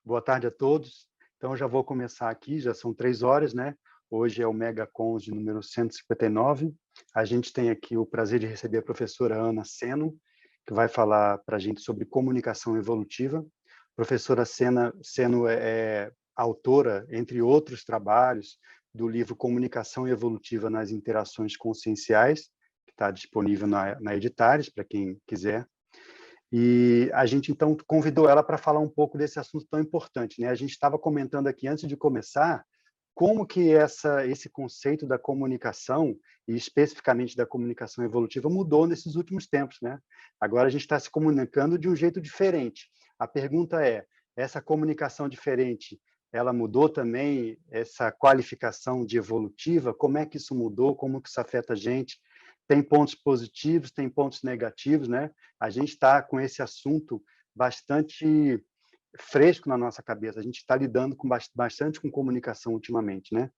Boa tarde a todos. Então, eu já vou começar aqui, já são 3 horas, né? Hoje é o MegaCons de número 159. A gente tem aqui o prazer de receber a professora Ana Seno, que vai falar para a gente sobre comunicação evolutiva. A professora Seno é autora, entre outros trabalhos, do livro Comunicação Evolutiva nas Interações Conscienciais, que está disponível na Editares, para quem quiser. E a gente, então, convidou ela para falar um pouco desse assunto tão importante, né? A gente estava comentando aqui, antes de começar, como que esse conceito da comunicação, e especificamente da comunicação evolutiva, mudou nesses últimos tempos, né? Agora a gente está se comunicando de um jeito diferente. A pergunta é, essa comunicação diferente, ela mudou também essa qualificação de evolutiva? Como é que isso mudou? Como que isso afeta a gente? Tem pontos positivos, tem pontos negativos, né? A gente está com esse assunto bastante fresco na nossa cabeça. A gente está lidando bastante com comunicação ultimamente, né?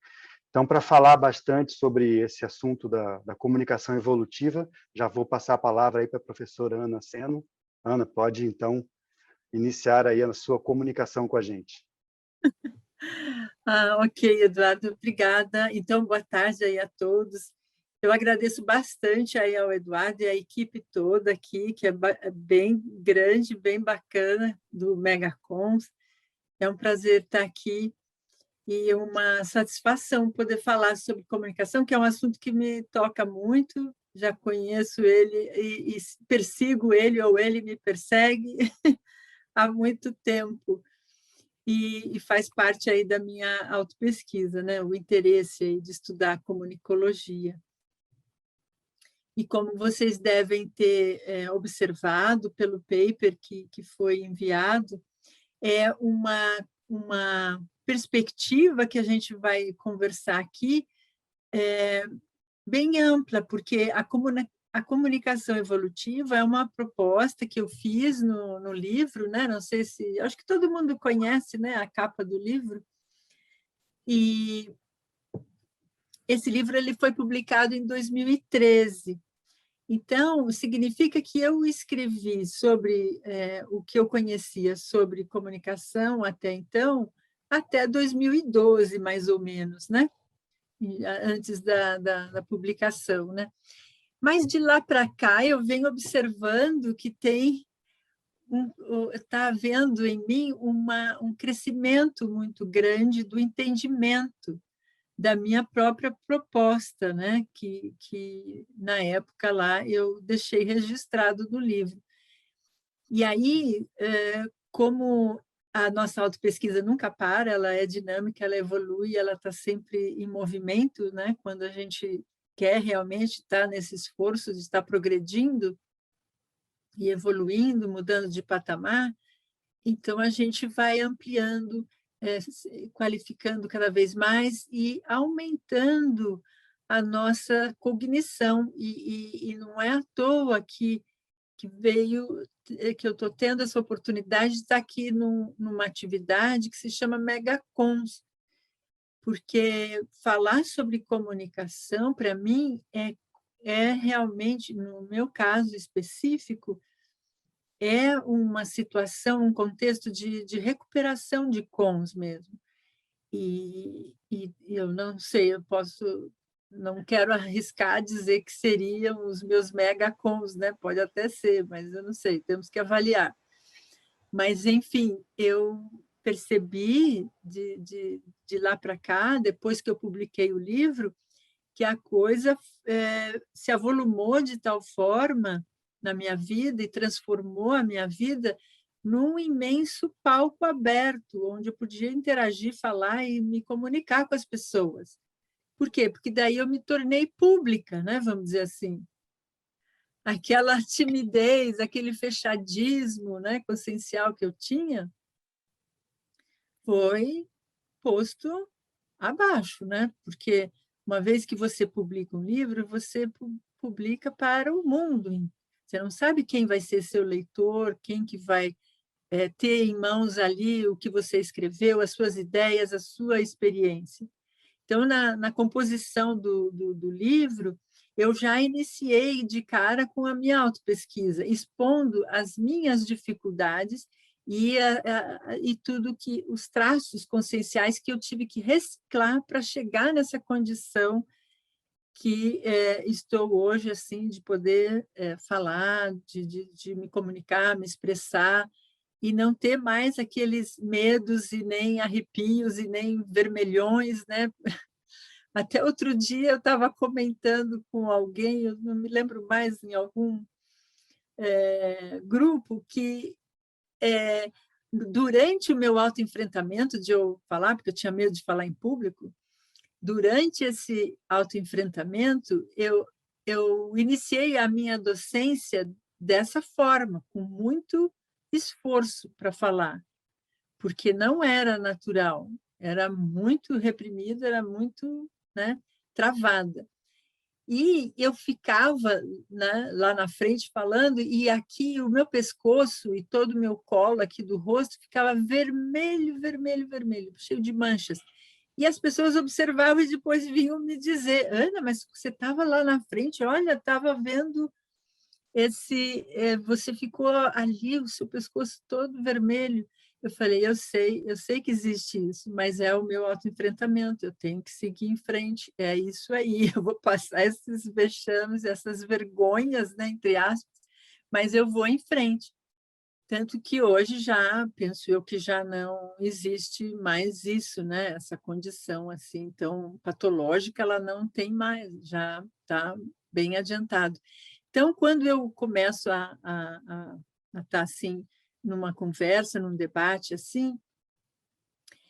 Então, para falar bastante sobre esse assunto da comunicação evolutiva, já vou passar a palavra aí para a professora Ana Seno. Ana, pode, então, iniciar aí a sua comunicação com a gente. Ok, Eduardo, obrigada. Então, boa tarde aí a todos. Eu agradeço bastante aí ao Eduardo e à equipe toda aqui, que é bem grande, bem bacana, do MegaCons. É um prazer estar aqui e uma satisfação poder falar sobre comunicação, que é um assunto que me toca muito. Já conheço ele e persigo ele, ou ele me persegue há muito tempo. E faz parte aí da minha autopesquisa, né? O interesse aí de estudar comunicologia. E como vocês devem ter observado pelo paper que foi enviado, é uma perspectiva que a gente vai conversar aqui bem ampla, porque a comunicação evolutiva é uma proposta que eu fiz no livro, né? Não sei se... Acho que todo mundo conhece, né, a capa do livro. E esse livro ele foi publicado em 2013. Então, significa que eu escrevi sobre o que eu conhecia sobre comunicação até então, até 2012, mais ou menos, né? Antes da publicação, né? Mas de lá para cá eu venho observando que está havendo em mim um crescimento muito grande do entendimento da minha própria proposta, né? que na época lá eu deixei registrado no livro. E aí, como a nossa autopesquisa nunca para, ela é dinâmica, ela evolui, ela está sempre em movimento, né? Quando a gente quer realmente estar nesse esforço de estar progredindo e evoluindo, mudando de patamar, então a gente vai ampliando, qualificando cada vez mais e aumentando a nossa cognição. E não é à toa que eu estou tendo essa oportunidade de estar aqui numa atividade que se chama Megacons, porque falar sobre comunicação, para mim, é realmente, no meu caso específico, é uma situação, um contexto de recuperação de cons mesmo. E eu não sei, não quero arriscar dizer que seriam os meus megacons, né? Pode até ser, mas eu não sei, temos que avaliar. Mas, enfim, eu percebi de lá para cá, depois que eu publiquei o livro, que a coisa se avolumou de tal forma na minha vida e transformou a minha vida num imenso palco aberto, onde eu podia interagir, falar e me comunicar com as pessoas. Por quê? Porque daí eu me tornei pública, né? Vamos dizer assim. Aquela timidez, aquele fechadismo, né, consciencial que eu tinha, foi posto abaixo, né? Porque uma vez que você publica um livro, você publica para o mundo. Você não sabe quem vai ser seu leitor, quem que vai ter em mãos ali o que você escreveu, as suas ideias, a sua experiência. Então, na composição do livro, eu já iniciei de cara com a minha autopesquisa, expondo as minhas dificuldades e tudo que os traços conscienciais que eu tive que reciclar para chegar nessa condição que estou hoje, assim, de poder falar, de me comunicar, me expressar, e não ter mais aqueles medos e nem arrepios e nem vermelhões, né? Até outro dia eu estava comentando com alguém, eu não me lembro mais, em algum grupo, que durante o meu autoenfrentamento, de eu falar, porque eu tinha medo de falar em público, durante esse autoenfrentamento, eu iniciei a minha docência dessa forma, com muito esforço para falar, porque não era natural, era muito reprimida, era muito, né, travada. E eu ficava, né, lá na frente falando, e aqui o meu pescoço e todo o meu colo aqui do rosto ficava vermelho, vermelho, vermelho, cheio de manchas. E as pessoas observavam e depois vinham me dizer: Ana, mas você estava lá na frente, olha, estava vendo você ficou ali, o seu pescoço todo vermelho. Eu falei: eu sei que existe isso, mas é o meu autoenfrentamento, eu tenho que seguir em frente, é isso aí, eu vou passar esses vexames, essas vergonhas, né, entre aspas, mas eu vou em frente. Tanto que hoje já, penso eu, que já não existe mais isso, né? Essa condição assim tão patológica, ela não tem mais, já está bem adiantado. Então, quando eu começo a estar assim, numa conversa, num debate assim,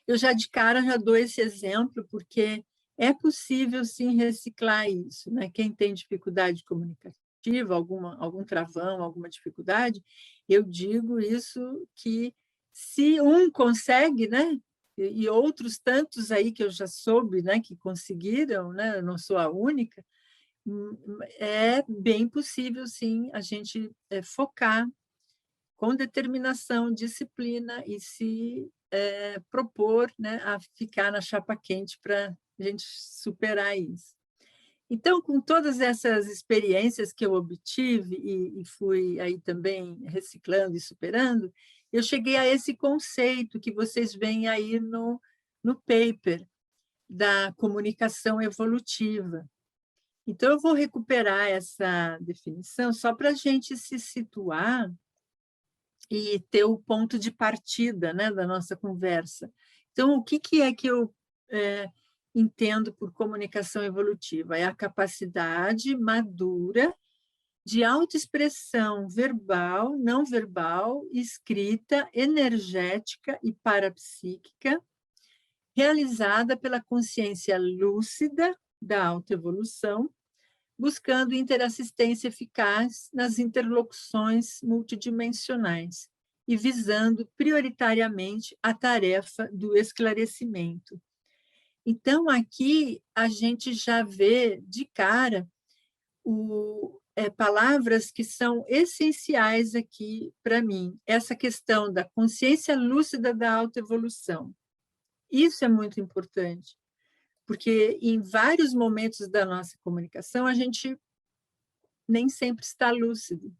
eu já de cara já dou esse exemplo, porque é possível sim reciclar isso, né? Quem tem dificuldade comunicativa, algum travão, alguma dificuldade, eu digo isso, que se um consegue, né? E outros tantos aí que eu já soube, né, que conseguiram, né? Eu não sou a única. É bem possível, sim, a gente focar com determinação, disciplina e se propor, né, a ficar na chapa quente para a gente superar isso. Então, com todas essas experiências que eu obtive e fui aí também reciclando e superando, eu cheguei a esse conceito que vocês veem aí no paper da comunicação evolutiva. Então, eu vou recuperar essa definição só para a gente se situar e ter o ponto de partida, né, da nossa conversa. Então, o que é que eu entendo por comunicação evolutiva? É a capacidade madura de autoexpressão verbal, não verbal, escrita, energética e parapsíquica, realizada pela consciência lúcida da autoevolução, buscando interassistência eficaz nas interlocuções multidimensionais e visando prioritariamente a tarefa do esclarecimento. Então, aqui a gente já vê de cara palavras que são essenciais aqui para mim. Essa questão da consciência lúcida da autoevolução. Isso é muito importante, porque em vários momentos da nossa comunicação a gente nem sempre está lúcido.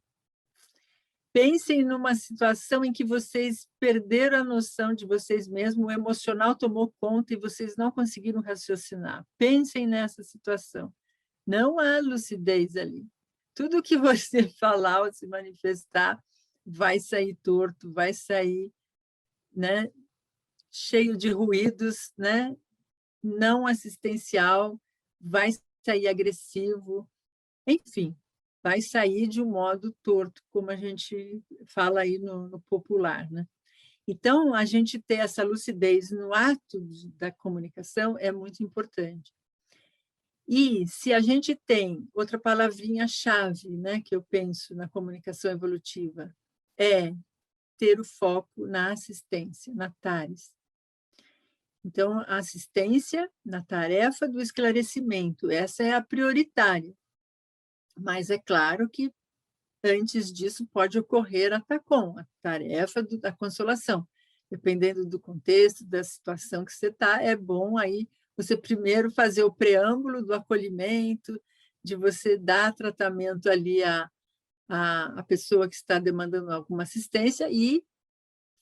Pensem numa situação em que vocês perderam a noção de vocês mesmos, o emocional tomou conta e vocês não conseguiram raciocinar. Pensem nessa situação. Não há lucidez ali. Tudo que você falar ou se manifestar vai sair torto, vai sair, né, cheio de ruídos, né, não assistencial, vai sair agressivo, enfim, vai sair de um modo torto, como a gente fala aí no popular, né? Então, a gente ter essa lucidez no ato da comunicação é muito importante. E se a gente tem outra palavrinha-chave, né, que eu penso na comunicação evolutiva, é ter o foco na assistência, na TARES. Então, a assistência na tarefa do esclarecimento, essa é a prioritária. Mas é claro que antes disso pode ocorrer a TACOM, a tarefa da consolação. Dependendo do contexto, da situação que você está, é bom aí você primeiro fazer o preâmbulo do acolhimento, de você dar tratamento ali à pessoa que está demandando alguma assistência e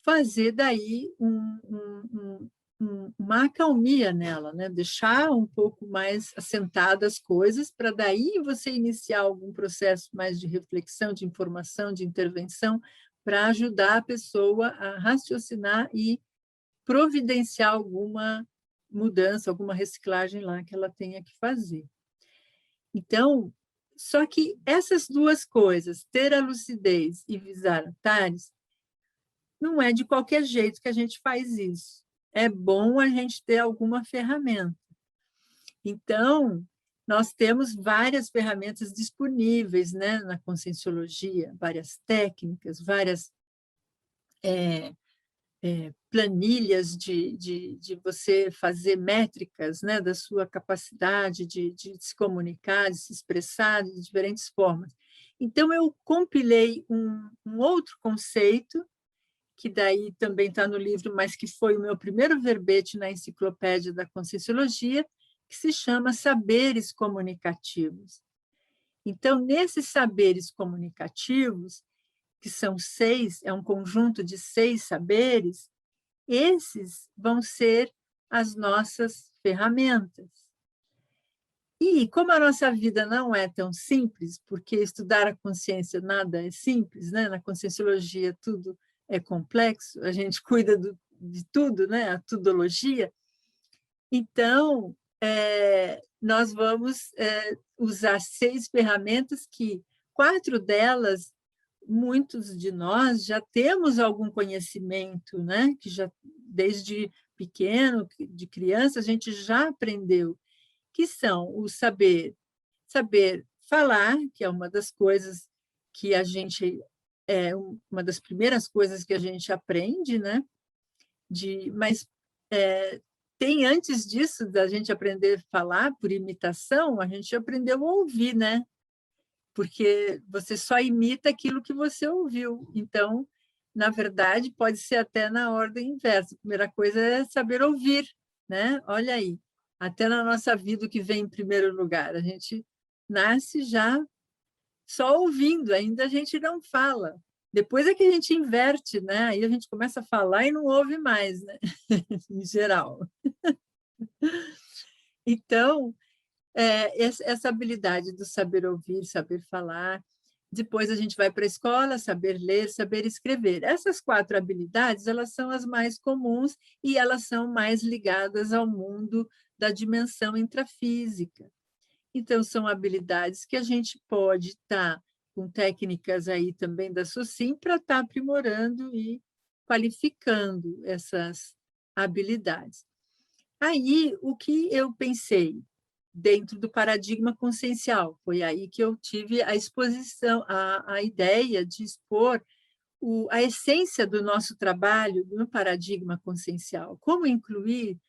fazer daí uma acalmia nela, né? Deixar um pouco mais assentadas as coisas, para daí você iniciar algum processo mais de reflexão, de informação, de intervenção, para ajudar a pessoa a raciocinar e providenciar alguma mudança, alguma reciclagem lá que ela tenha que fazer. Então, só que essas duas coisas, ter a lucidez e visar Antares, não é de qualquer jeito que a gente faz isso. É bom a gente ter alguma ferramenta. Então, nós temos várias ferramentas disponíveis, né, na Conscienciologia, várias técnicas, várias planilhas de você fazer métricas, né, da sua capacidade de se comunicar, de se expressar de diferentes formas. Então, eu compilei um outro conceito, que daí também está no livro, mas que foi o meu primeiro verbete na Enciclopédia da Conscienciologia, que se chama Saberes Comunicativos. Então, nesses saberes comunicativos, que são 6, é um conjunto de 6 saberes, esses vão ser as nossas ferramentas. E como a nossa vida não é tão simples, porque estudar a consciência nada é simples, né? Na Conscienciologia tudo é complexo, a gente cuida de tudo, né? A tudologia. Então, nós vamos usar 6 ferramentas que 4 delas, muitos de nós já temos algum conhecimento, né? Que já desde pequeno, de criança, a gente já aprendeu, que são o saber falar, que é uma das coisas que a gente uma das primeiras coisas que a gente aprende, né? Mas tem antes disso da gente aprender a falar por imitação, a gente aprendeu a ouvir, né? Porque você só imita aquilo que você ouviu. Então, na verdade, pode ser até na ordem inversa. A primeira coisa é saber ouvir, né? Olha aí, até na nossa vida o que vem em primeiro lugar. A gente nasce já só ouvindo, ainda a gente não fala. Depois é que a gente inverte, né? Aí a gente começa a falar e não ouve mais, né? Em geral. Então, essa habilidade do saber ouvir, saber falar. Depois a gente vai para a escola, saber ler, saber escrever. Essas 4 habilidades, elas são as mais comuns e elas são mais ligadas ao mundo da dimensão intrafísica. Então, são habilidades que a gente pode estar com técnicas aí também da SOCIM para estar aprimorando e qualificando essas habilidades. Aí, o que eu pensei dentro do paradigma consciencial, foi aí que eu tive a exposição, a ideia de expor a essência do nosso trabalho no paradigma consciencial, como incluir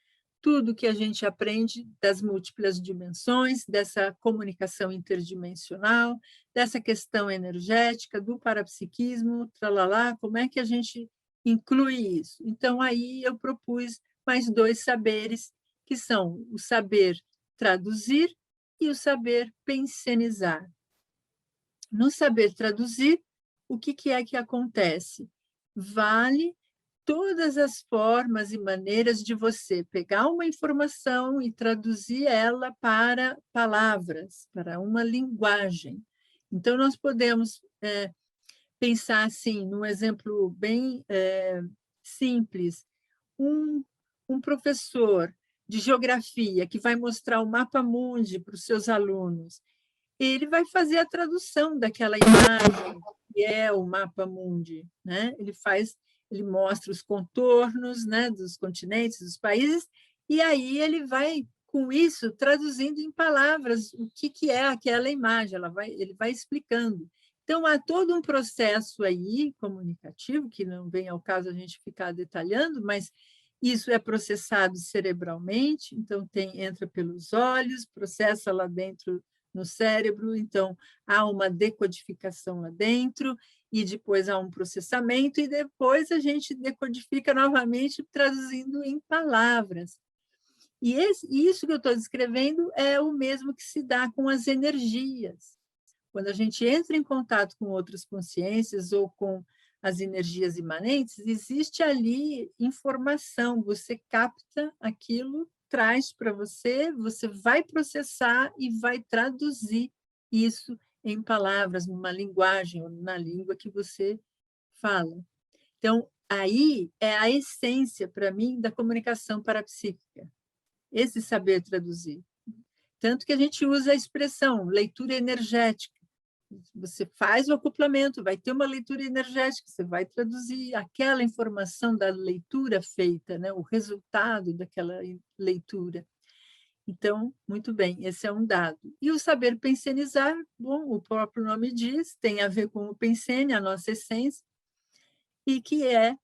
tudo que a gente aprende das múltiplas dimensões, dessa comunicação interdimensional, dessa questão energética, do parapsiquismo, tralalá, como é que a gente inclui isso? Então, aí eu propus mais 2 saberes, que são o saber traduzir e o saber pensenizar. No saber traduzir, o que é que acontece? Vale todas as formas e maneiras de você pegar uma informação e traduzir ela para palavras, para uma linguagem. Então, nós podemos pensar assim, num exemplo bem simples, um professor de geografia que vai mostrar o mapa mundi para os seus alunos, ele vai fazer a tradução daquela imagem que é o mapa mundi, né? Ele mostra os contornos, né, dos continentes, dos países, e aí ele vai, com isso, traduzindo em palavras o que é aquela imagem, ele vai explicando. Então, há todo um processo aí comunicativo, que não vem ao caso a gente ficar detalhando, mas isso é processado cerebralmente, então entra pelos olhos, processa lá dentro no cérebro, então há uma decodificação lá dentro, e depois há um processamento, e depois a gente decodifica novamente, traduzindo em palavras. E isso que eu estou descrevendo é o mesmo que se dá com as energias. Quando a gente entra em contato com outras consciências ou com as energias imanentes, existe ali informação, você capta aquilo, traz para você, você vai processar e vai traduzir isso em palavras, numa linguagem, ou na língua que você fala. Então, aí é a essência, para mim, da comunicação parapsíquica, esse saber traduzir. Tanto que a gente usa a expressão leitura energética. Você faz o acoplamento, vai ter uma leitura energética, você vai traduzir aquela informação da leitura feita, né? O resultado daquela leitura. Então, muito bem, esse é um dado. E o saber pensenizar, bom, o próprio nome diz, tem a ver com o pensene, a nossa essência, e que é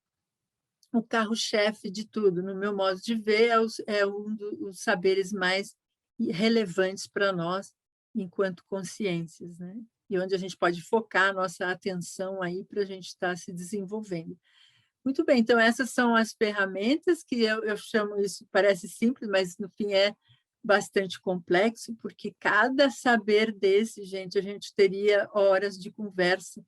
o carro-chefe de tudo, no meu modo de ver, é um dos saberes mais relevantes para nós, enquanto consciências, né? E onde a gente pode focar a nossa atenção aí para a gente estar se desenvolvendo. Muito bem, então essas são as ferramentas que eu chamo isso, parece simples, mas no fim é bastante complexo, porque cada saber desse, gente, a gente teria horas de conversa,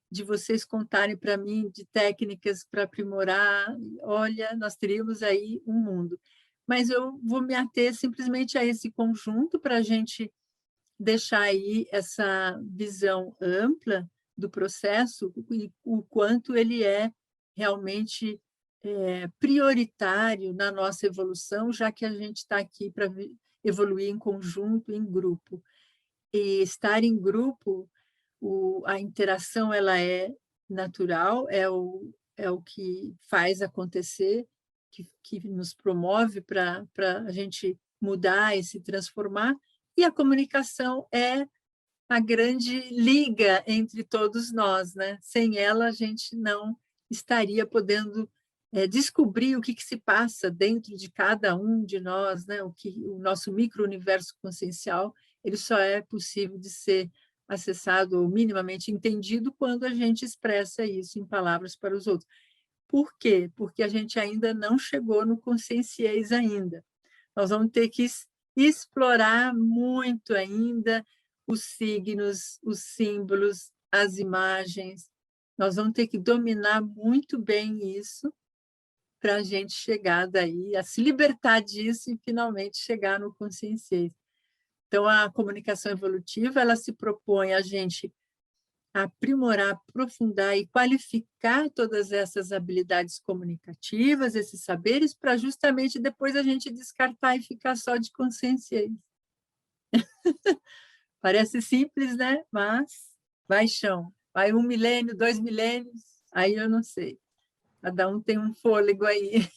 de vocês contarem para mim de técnicas para aprimorar, olha, nós teríamos aí um mundo. Mas eu vou me ater simplesmente a esse conjunto para a gente deixar aí essa visão ampla do processo e o quanto ele é realmente prioritário na nossa evolução, já que a gente está aqui para evoluir em conjunto, em grupo. E estar em grupo, a interação ela é natural, é o que faz acontecer, que nos promove para a gente mudar e se transformar, e a comunicação é a grande liga entre todos nós, né? Sem ela, a gente não estaria podendo descobrir o que se passa dentro de cada um de nós, né? O nosso micro-universo consciencial, ele só é possível de ser acessado ou minimamente entendido quando a gente expressa isso em palavras para os outros. Por quê? Porque a gente ainda não chegou no conscienciês ainda. Nós vamos ter que explorar muito ainda os signos, os símbolos, as imagens. Nós vamos ter que dominar muito bem isso para a gente chegar daí, a se libertar disso e finalmente chegar no conscienciês. Então, a comunicação evolutiva, ela se propõe a gente aprimorar, aprofundar e qualificar todas essas habilidades comunicativas, esses saberes, para justamente depois a gente descartar e ficar só de consciência. Parece simples, né? Mas vai chão. Vai 1 milênio, 2 milênios, aí eu não sei. Cada um tem um fôlego aí.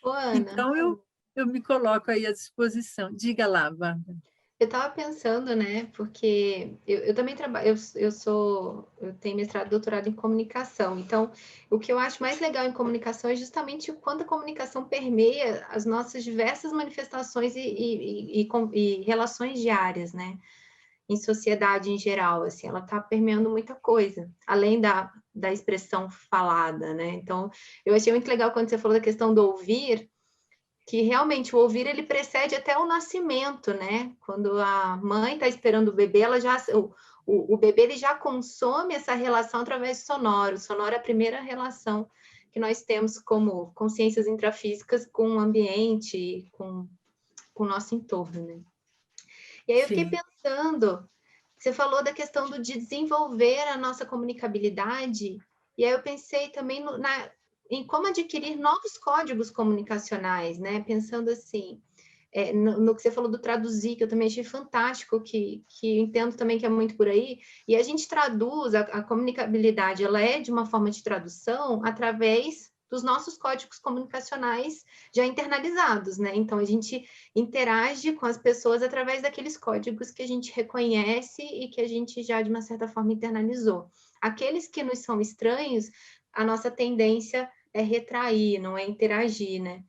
Ô, Ana, então, eu me coloco aí à disposição. Diga lá, Bárbara. eu estava pensando, né? Porque eu também trabalho, eu tenho mestrado e doutorado em comunicação. Então, o que eu acho mais legal em comunicação é justamente o quanto a comunicação permeia as nossas diversas manifestações e relações diárias, né? Em sociedade em geral, assim, ela está permeando muita coisa, além da expressão falada, né? Então, eu achei muito legal quando você falou da questão do ouvir, que realmente o ouvir ele precede até o nascimento, né? Quando a mãe está esperando o bebê, o bebê ele já consome essa relação através do sonoro. O sonoro é a primeira relação que nós temos como consciências intrafísicas com o ambiente, com o nosso entorno, né? E aí eu fiquei pensando, você falou da questão de desenvolver a nossa comunicabilidade, e aí eu pensei também em como adquirir novos códigos comunicacionais, né? Pensando assim, no que você falou do traduzir, que eu também achei fantástico, que entendo também que é muito por aí, e a gente traduz, a comunicabilidade, ela é de uma forma de tradução através dos nossos códigos comunicacionais já internalizados, né? Então, a gente interage com as pessoas através daqueles códigos que a gente reconhece e que a gente já, de uma certa forma, internalizou. Aqueles que nos são estranhos, a nossa tendência é retrair, não é interagir, né?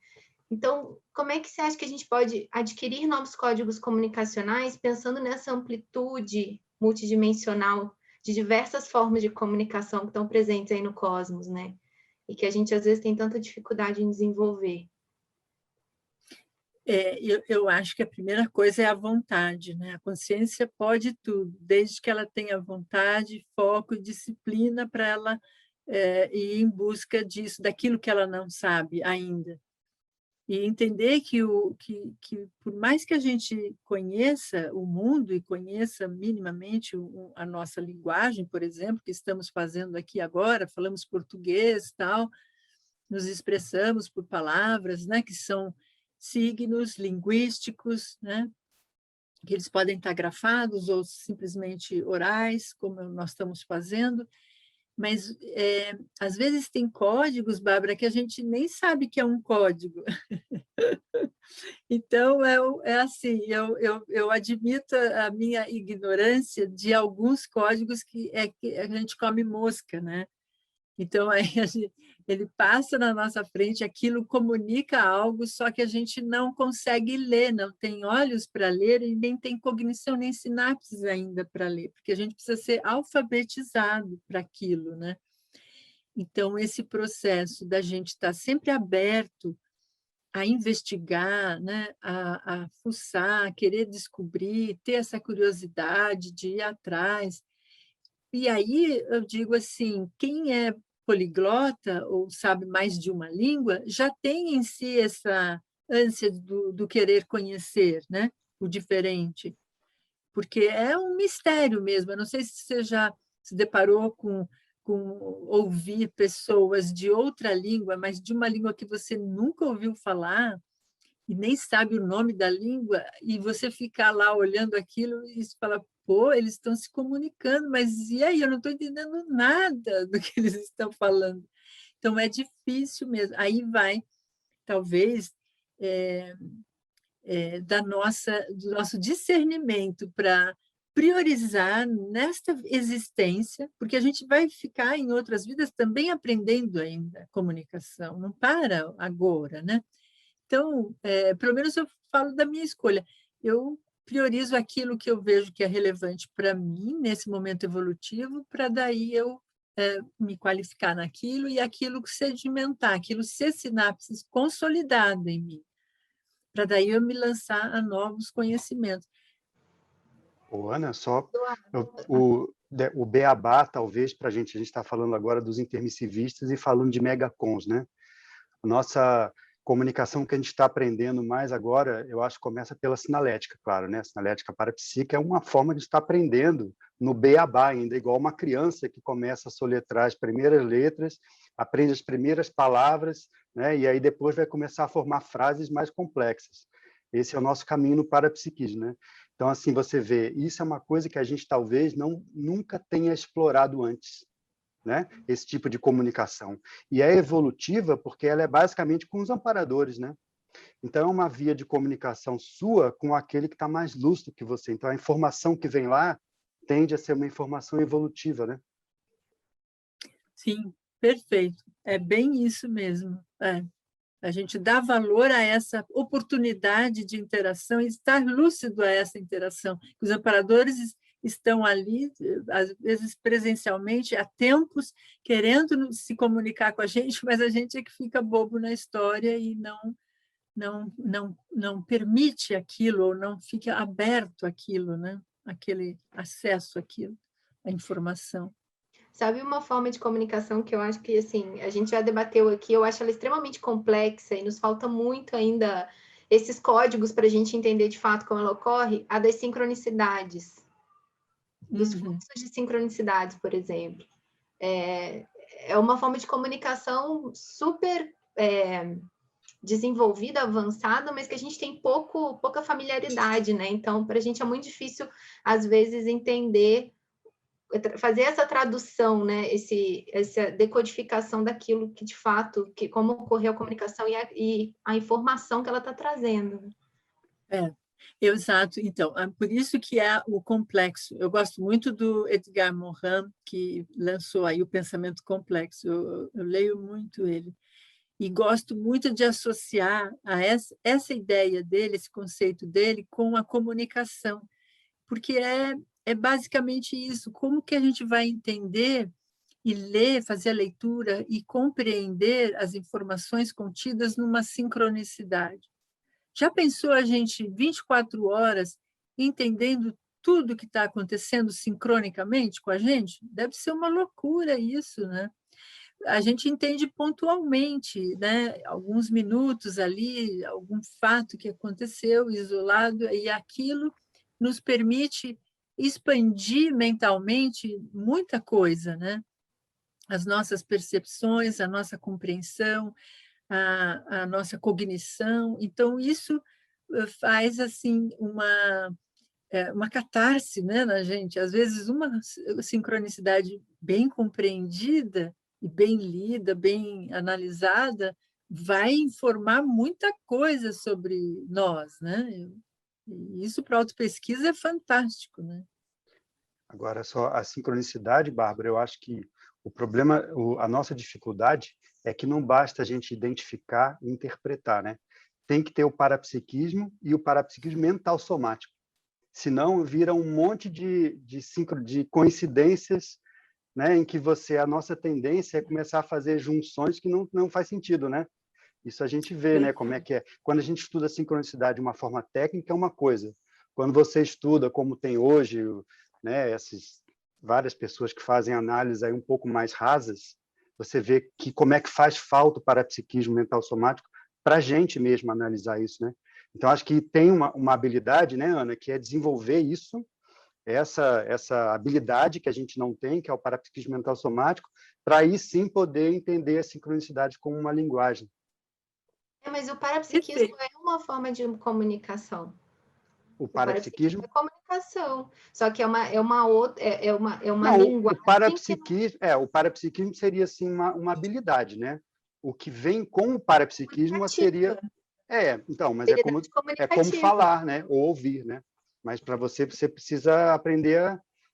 Então, como é que você acha que a gente pode adquirir novos códigos comunicacionais pensando nessa amplitude multidimensional de diversas formas de comunicação que estão presentes aí no cosmos, né? E que a gente, às vezes, tem tanta dificuldade em desenvolver? Eu acho que a primeira coisa é a vontade, né? A consciência pode tudo, desde que ela tenha vontade, foco e disciplina para ela e ir em busca disso, daquilo que ela não sabe ainda. E entender que por mais que a gente conheça o mundo e conheça minimamente a nossa linguagem, por exemplo, que estamos fazendo aqui agora, falamos português, tal, nos expressamos por palavras, né, que são signos linguísticos, né, que eles podem estar grafados ou simplesmente orais, como nós estamos fazendo, mas às vezes tem códigos, Bárbara, que a gente nem sabe que é um código. Então, assim, eu admito a minha ignorância de alguns códigos que a gente come mosca, né? Então, aí ele passa na nossa frente, aquilo comunica algo, só que a gente não consegue ler, não tem olhos para ler e nem tem cognição, nem sinapses ainda para ler, porque a gente precisa ser alfabetizado para aquilo, né? Então, esse processo da gente estar sempre aberto a investigar, né? a fuçar, a querer descobrir, ter essa curiosidade de ir atrás. E aí eu digo assim, quem é poliglota ou sabe mais de uma língua já tem em si essa ânsia do querer conhecer, né? O diferente, porque é um mistério mesmo. Eu não sei se você já se deparou com ouvir pessoas de outra língua, mas de uma língua que você nunca ouviu falar e nem sabe o nome da língua, e você ficar lá olhando aquilo e fala, pô, eles estão se comunicando, mas e aí? Eu não estou entendendo nada do que eles estão falando. Então, é difícil mesmo. Aí vai, talvez, do nosso discernimento para priorizar nesta existência, porque a gente vai ficar em outras vidas também aprendendo ainda comunicação, não para agora, né? Então, pelo menos eu falo da minha escolha. Eu priorizo aquilo que eu vejo que é relevante para mim, nesse momento evolutivo, para daí eu me qualificar naquilo e aquilo sedimentar, aquilo ser sinapses consolidada em mim, para daí eu me lançar a novos conhecimentos. Ô, Ana, só o beabá, talvez, para a gente está falando agora dos intermissivistas e falando de megacons, né? A nossa comunicação que a gente está aprendendo mais agora, eu acho que começa pela sinalética, claro, né? A sinalética parapsíquica é uma forma de estar aprendendo no beabá ainda, igual uma criança que começa a soletrar as primeiras letras, aprende as primeiras palavras, né? E aí depois vai começar a formar frases mais complexas. Esse é o nosso caminho no parapsiquismo, né? Então, assim, você vê, isso é uma coisa que a gente talvez nunca tenha explorado antes, né? Esse tipo de comunicação. E é evolutiva porque ela é basicamente com os amparadores, né? Então, é uma via de comunicação sua com aquele que está mais lúcido que você. Então, a informação que vem lá tende a ser uma informação evolutiva, né? Sim, perfeito. É bem isso mesmo. A gente dá valor a essa oportunidade de interação e estar lúcido a essa interação. Os amparadores estão ali, às vezes presencialmente, há tempos, querendo se comunicar com a gente, mas a gente é que fica bobo na história e não permite aquilo, ou não fica aberto àquilo, né? Aquele acesso àquilo, à informação. Sabe uma forma de comunicação que eu acho que, assim, a gente já debateu aqui, eu acho ela extremamente complexa e nos falta muito ainda esses códigos para a gente entender de fato como ela ocorre, a das sincronicidades, dos fluxos de sincronicidades, por exemplo. É uma forma de comunicação super desenvolvida, avançada, mas que a gente tem pouca familiaridade, né? Então, para a gente é muito difícil, às vezes, entender, fazer essa tradução, né? Essa decodificação daquilo que, de fato, como ocorreu a comunicação e a informação que ela está trazendo. Exato. Então, por isso que é o complexo. Eu gosto muito do Edgar Morin, que lançou aí o pensamento complexo. Eu leio muito ele. E gosto muito de associar a essa ideia dele, esse conceito dele, com a comunicação, porque é basicamente isso. Como que a gente vai entender e ler, fazer a leitura e compreender as informações contidas numa sincronicidade? Já pensou a gente 24 horas entendendo tudo que está acontecendo sincronicamente com a gente? Deve ser uma loucura isso, né? A gente entende pontualmente, né? Alguns minutos ali, algum fato que aconteceu isolado, e aquilo nos permite expandir mentalmente muita coisa, né? As nossas percepções, a nossa compreensão, a nossa cognição. Então, isso faz assim uma catarse, né, na gente. Às vezes, uma sincronicidade bem compreendida e bem lida, bem analisada, vai informar muita coisa sobre nós, né? E isso para a autopesquisa é fantástico, né? Agora, só a sincronicidade, Bárbara, eu acho que o problema, a nossa dificuldade é que não basta a gente identificar e interpretar, né? Tem que ter o parapsiquismo e o parapsiquismo mental somático. Senão, vira um monte de coincidências, né, em que a nossa tendência é começar a fazer junções que não faz sentido, né? Isso a gente vê, né, como é que é. Quando a gente estuda a sincronicidade de uma forma técnica, é uma coisa. Quando você estuda, como tem hoje, né, essas várias pessoas que fazem análises aí um pouco mais rasas, você vê que como é que faz falta o parapsiquismo mental somático para a gente mesmo analisar isso, né? Então, acho que tem uma habilidade, né, Ana, que é desenvolver isso, essa habilidade que a gente não tem, que é o parapsiquismo mental somático, para aí sim poder entender a sincronicidade como uma linguagem. Mas o parapsiquismo é uma forma de comunicação. O parapsiquismo é comunicação, só que é uma outra, uma não, linguagem. O parapsiquismo seria assim uma habilidade, né? O que vem com o parapsiquismo seria então, mas é como falar, né? Ou ouvir, né? Mas para você precisa aprender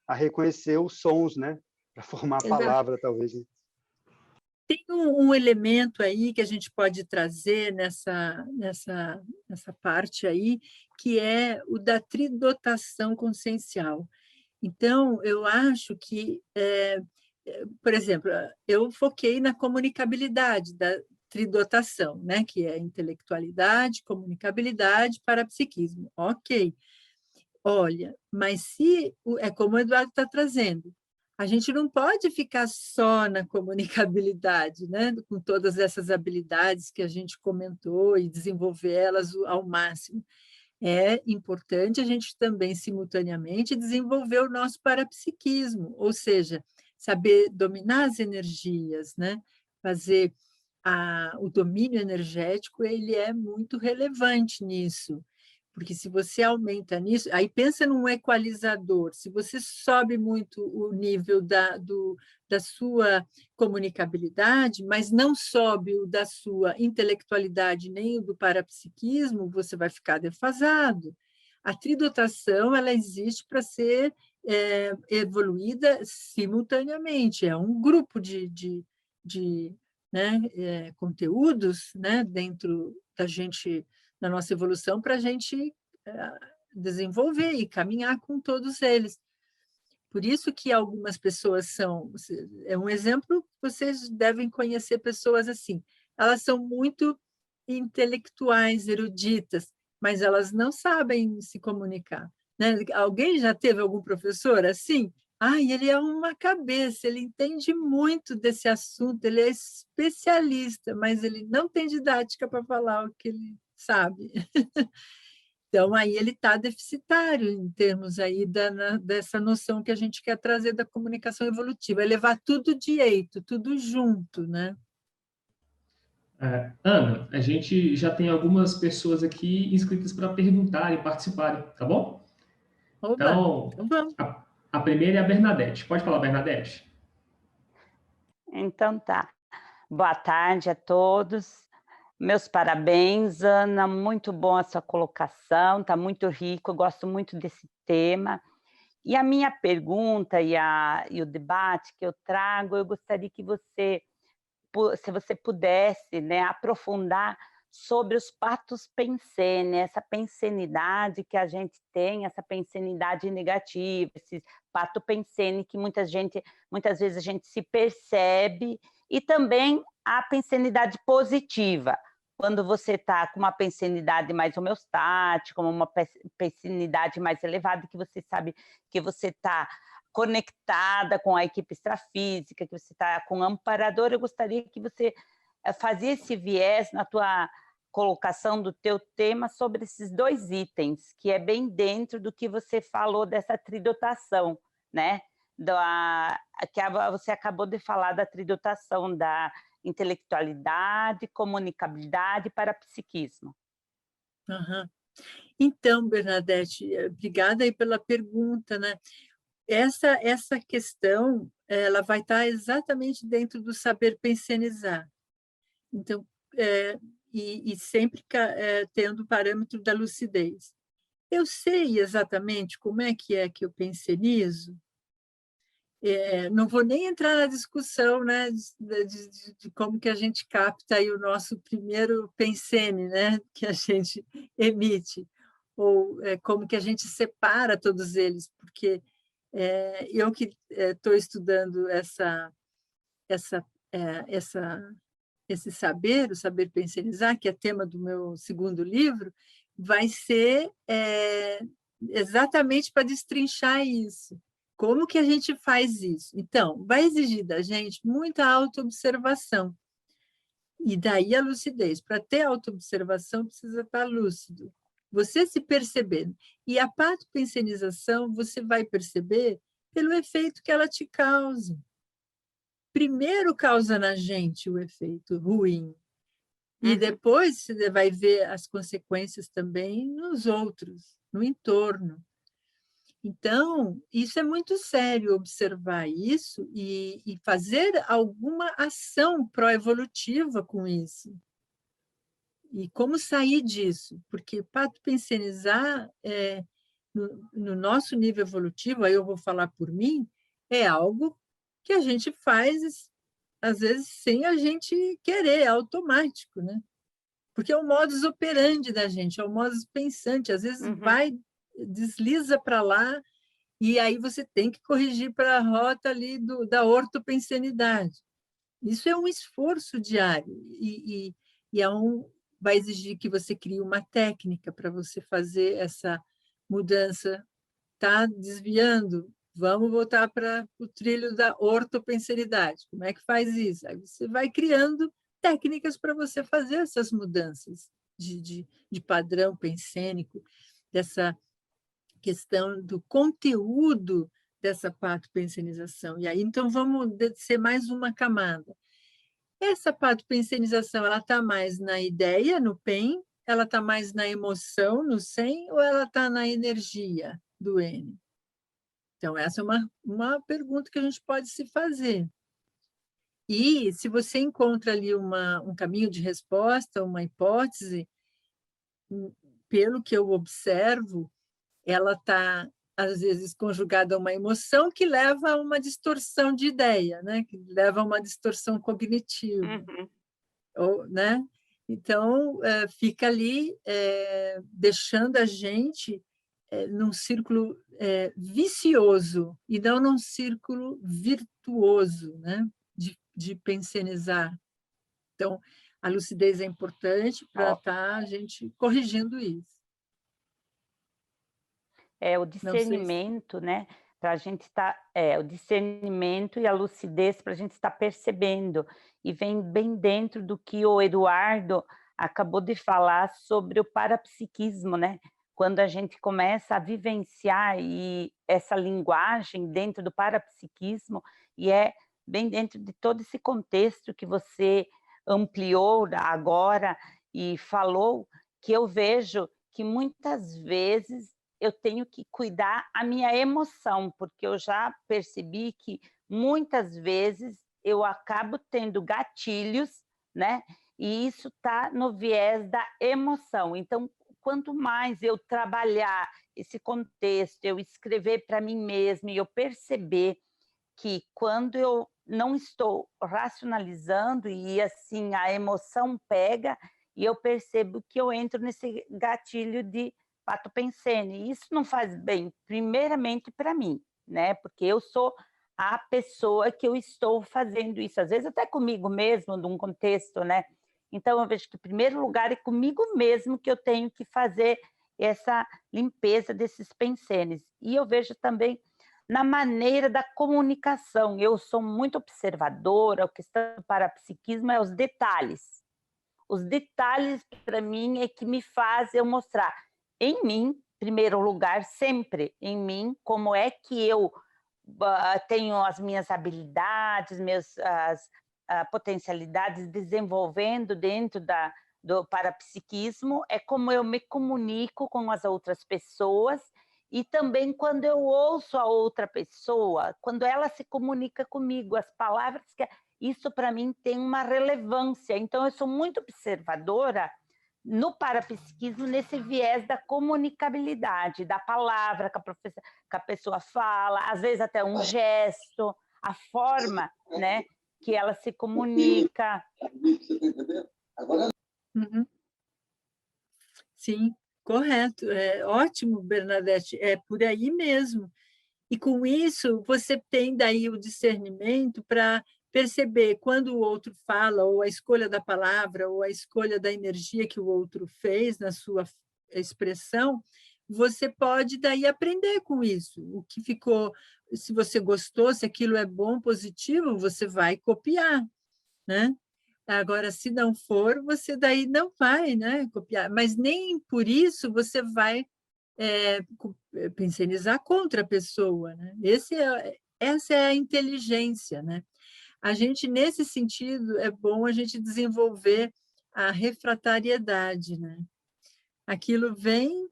a reconhecer os sons, né? Para formar a palavra, talvez. Né? Tem um elemento aí que a gente pode trazer nessa parte aí, que é o da tridotação consciencial. Então, eu acho que, por exemplo, eu foquei na comunicabilidade da tridotação, né, que é intelectualidade, comunicabilidade, parapsiquismo. Ok. Olha, mas se é como o Eduardo está trazendo, a gente não pode ficar só na comunicabilidade, né? Com todas essas habilidades que a gente comentou e desenvolver elas ao máximo. É importante a gente também, simultaneamente, desenvolver o nosso parapsiquismo, ou seja, saber dominar as energias, né? Fazer o domínio energético, ele é muito relevante nisso. Porque se você aumenta nisso, aí pensa num equalizador, se você sobe muito o nível da sua comunicabilidade, mas não sobe o da sua intelectualidade nem o do parapsiquismo, você vai ficar defasado. A tridotação ela existe para ser evoluída simultaneamente, é um grupo de né, conteúdos, né, dentro da gente, da nossa evolução, para a gente desenvolver e caminhar com todos eles. Por isso que algumas pessoas é um exemplo, vocês devem conhecer pessoas assim, elas são muito intelectuais, eruditas, mas elas não sabem se comunicar. Né? Alguém já teve algum professor assim? Ele é uma cabeça, ele entende muito desse assunto, ele é especialista, mas ele não tem didática para falar o que ele sabe. Então, aí ele está deficitário em termos aí dessa noção que a gente quer trazer da comunicação evolutiva, é levar tudo direito, tudo junto, né? Ana, a gente já tem algumas pessoas aqui inscritas para perguntarem e participarem, tá bom? Oba, então vamos. A primeira é a Bernadette. Pode falar, Bernadette? Então tá. Boa tarde a todos. Meus parabéns, Ana. Muito bom a sua colocação, está muito rico, eu gosto muito desse tema. E a minha pergunta e o debate que eu trago, eu gostaria que você, se você pudesse, né, aprofundar sobre os patos pensene, essa pensenidade que a gente tem, essa pensenidade negativa, esse pato pensene que muitas vezes a gente se percebe, e também a pensenidade positiva, quando você está com uma pensinidade mais homeostática, uma pensinidade mais elevada, que você sabe que você está conectada com a equipe extrafísica, que você está com um amparador. Eu gostaria que você fazia esse viés na tua colocação do teu tema sobre esses 2 itens, que é bem dentro do que você falou dessa tridotação, né? Você acabou de falar da tridotação da intelectualidade, comunicabilidade e parapsiquismo. Uhum. Então, Bernadette, obrigada aí pela pergunta, né? Essa questão, ela vai estar exatamente dentro do saber pensionizar. Então, e sempre tendo o parâmetro da lucidez. Eu sei exatamente como é que eu pensionizo. Não vou nem entrar na discussão, né, de como que a gente capta aí o nosso primeiro pensene, né, que a gente emite, ou como que a gente separa todos eles, porque eu que estou estudando esse saber, o saber pensionizar, que é tema do meu segundo livro, vai ser exatamente para destrinchar isso. Como que a gente faz isso? Então, vai exigir da gente muita autoobservação. E daí a lucidez. Para ter autoobservação, precisa estar lúcido. Você se perceber. E a patopensenização, você vai perceber pelo efeito que ela te causa. Primeiro causa na gente o efeito ruim. E depois você vai ver as consequências também nos outros, no entorno. Então, isso é muito sério, observar isso e fazer alguma ação pró-evolutiva com isso. E como sair disso? Porque patopensenializar, no nosso nível evolutivo, aí eu vou falar por mim, é algo que a gente faz, às vezes, sem a gente querer, é automático, né? Porque é o modus operandi da gente, é o modus pensante, às vezes desliza para lá, e aí você tem que corrigir para a rota ali da ortopensenidade. Isso é um esforço diário, e vai exigir que você crie uma técnica para você fazer essa mudança. Está desviando, vamos voltar para o trilho da ortopensenidade. Como é que faz isso? Aí você vai criando técnicas para você fazer essas mudanças de padrão pensênico, dessa questão do conteúdo dessa patopensenização. E aí, então, vamos descer mais uma camada. Essa patopensenização, ela está mais na ideia, no PEN, ela está mais na emoção, no SEM, ou ela está na energia do N? Então, essa é uma pergunta que a gente pode se fazer. E, se você encontra ali um caminho de resposta, uma hipótese, pelo que eu observo, ela está, às vezes, conjugada a uma emoção que leva a uma distorção de ideia, né? Que leva a uma distorção cognitiva. Né? Então, fica ali deixando a gente num círculo vicioso e não num círculo virtuoso, né? de pensionizar. Então, a lucidez é importante para estar a gente corrigindo isso. O discernimento, né? Para a gente estar, o discernimento e a lucidez para a gente estar percebendo, e vem bem dentro do que o Eduardo acabou de falar sobre o parapsiquismo, né? Quando a gente começa a vivenciar essa linguagem dentro do parapsiquismo, e é bem dentro de todo esse contexto que você ampliou agora e falou, que eu vejo que muitas vezes eu tenho que cuidar a minha emoção, porque eu já percebi que muitas vezes eu acabo tendo gatilhos, né? E isso está no viés da emoção. Então, quanto mais eu trabalhar esse contexto, eu escrever para mim mesma e eu perceber que quando eu não estou racionalizando e assim a emoção pega, e eu percebo que eu entro nesse gatilho de patopensene. Isso não faz bem, primeiramente para mim, né? Porque eu sou a pessoa que eu estou fazendo isso, às vezes até comigo mesmo, num contexto, né? Então, eu vejo que, em primeiro lugar, é comigo mesmo que eu tenho que fazer essa limpeza desses pensenes. E eu vejo também na maneira da comunicação. Eu sou muito observadora, a questão do parapsiquismo é os detalhes. Os detalhes, para mim, é que me faz eu mostrar em mim, em primeiro lugar, sempre em mim, como é que eu tenho as minhas habilidades, as potencialidades desenvolvendo dentro do parapsiquismo, é como eu me comunico com as outras pessoas e também quando eu ouço a outra pessoa, quando ela se comunica comigo, as palavras que... Isso, para mim, tem uma relevância. Então, eu sou muito observadora no parapsiquismo, nesse viés da comunicabilidade, da palavra que a pessoa fala, às vezes até um gesto, a forma, né, que ela se comunica. Uhum. Sim, correto. É ótimo, Bernadette, é por aí mesmo. E com isso, você tem daí o discernimento para perceber quando o outro fala, ou a escolha da palavra, ou a escolha da energia que o outro fez na sua expressão, você pode daí aprender com isso. O que ficou, se você gostou, se aquilo é bom, positivo, você vai copiar, né? Agora, se não for, você daí não vai, né, copiar, mas nem por isso você vai pensionizar contra a pessoa, né? Essa é a inteligência, né? A gente, nesse sentido, é bom a gente desenvolver a refratariedade, né? Aquilo vem,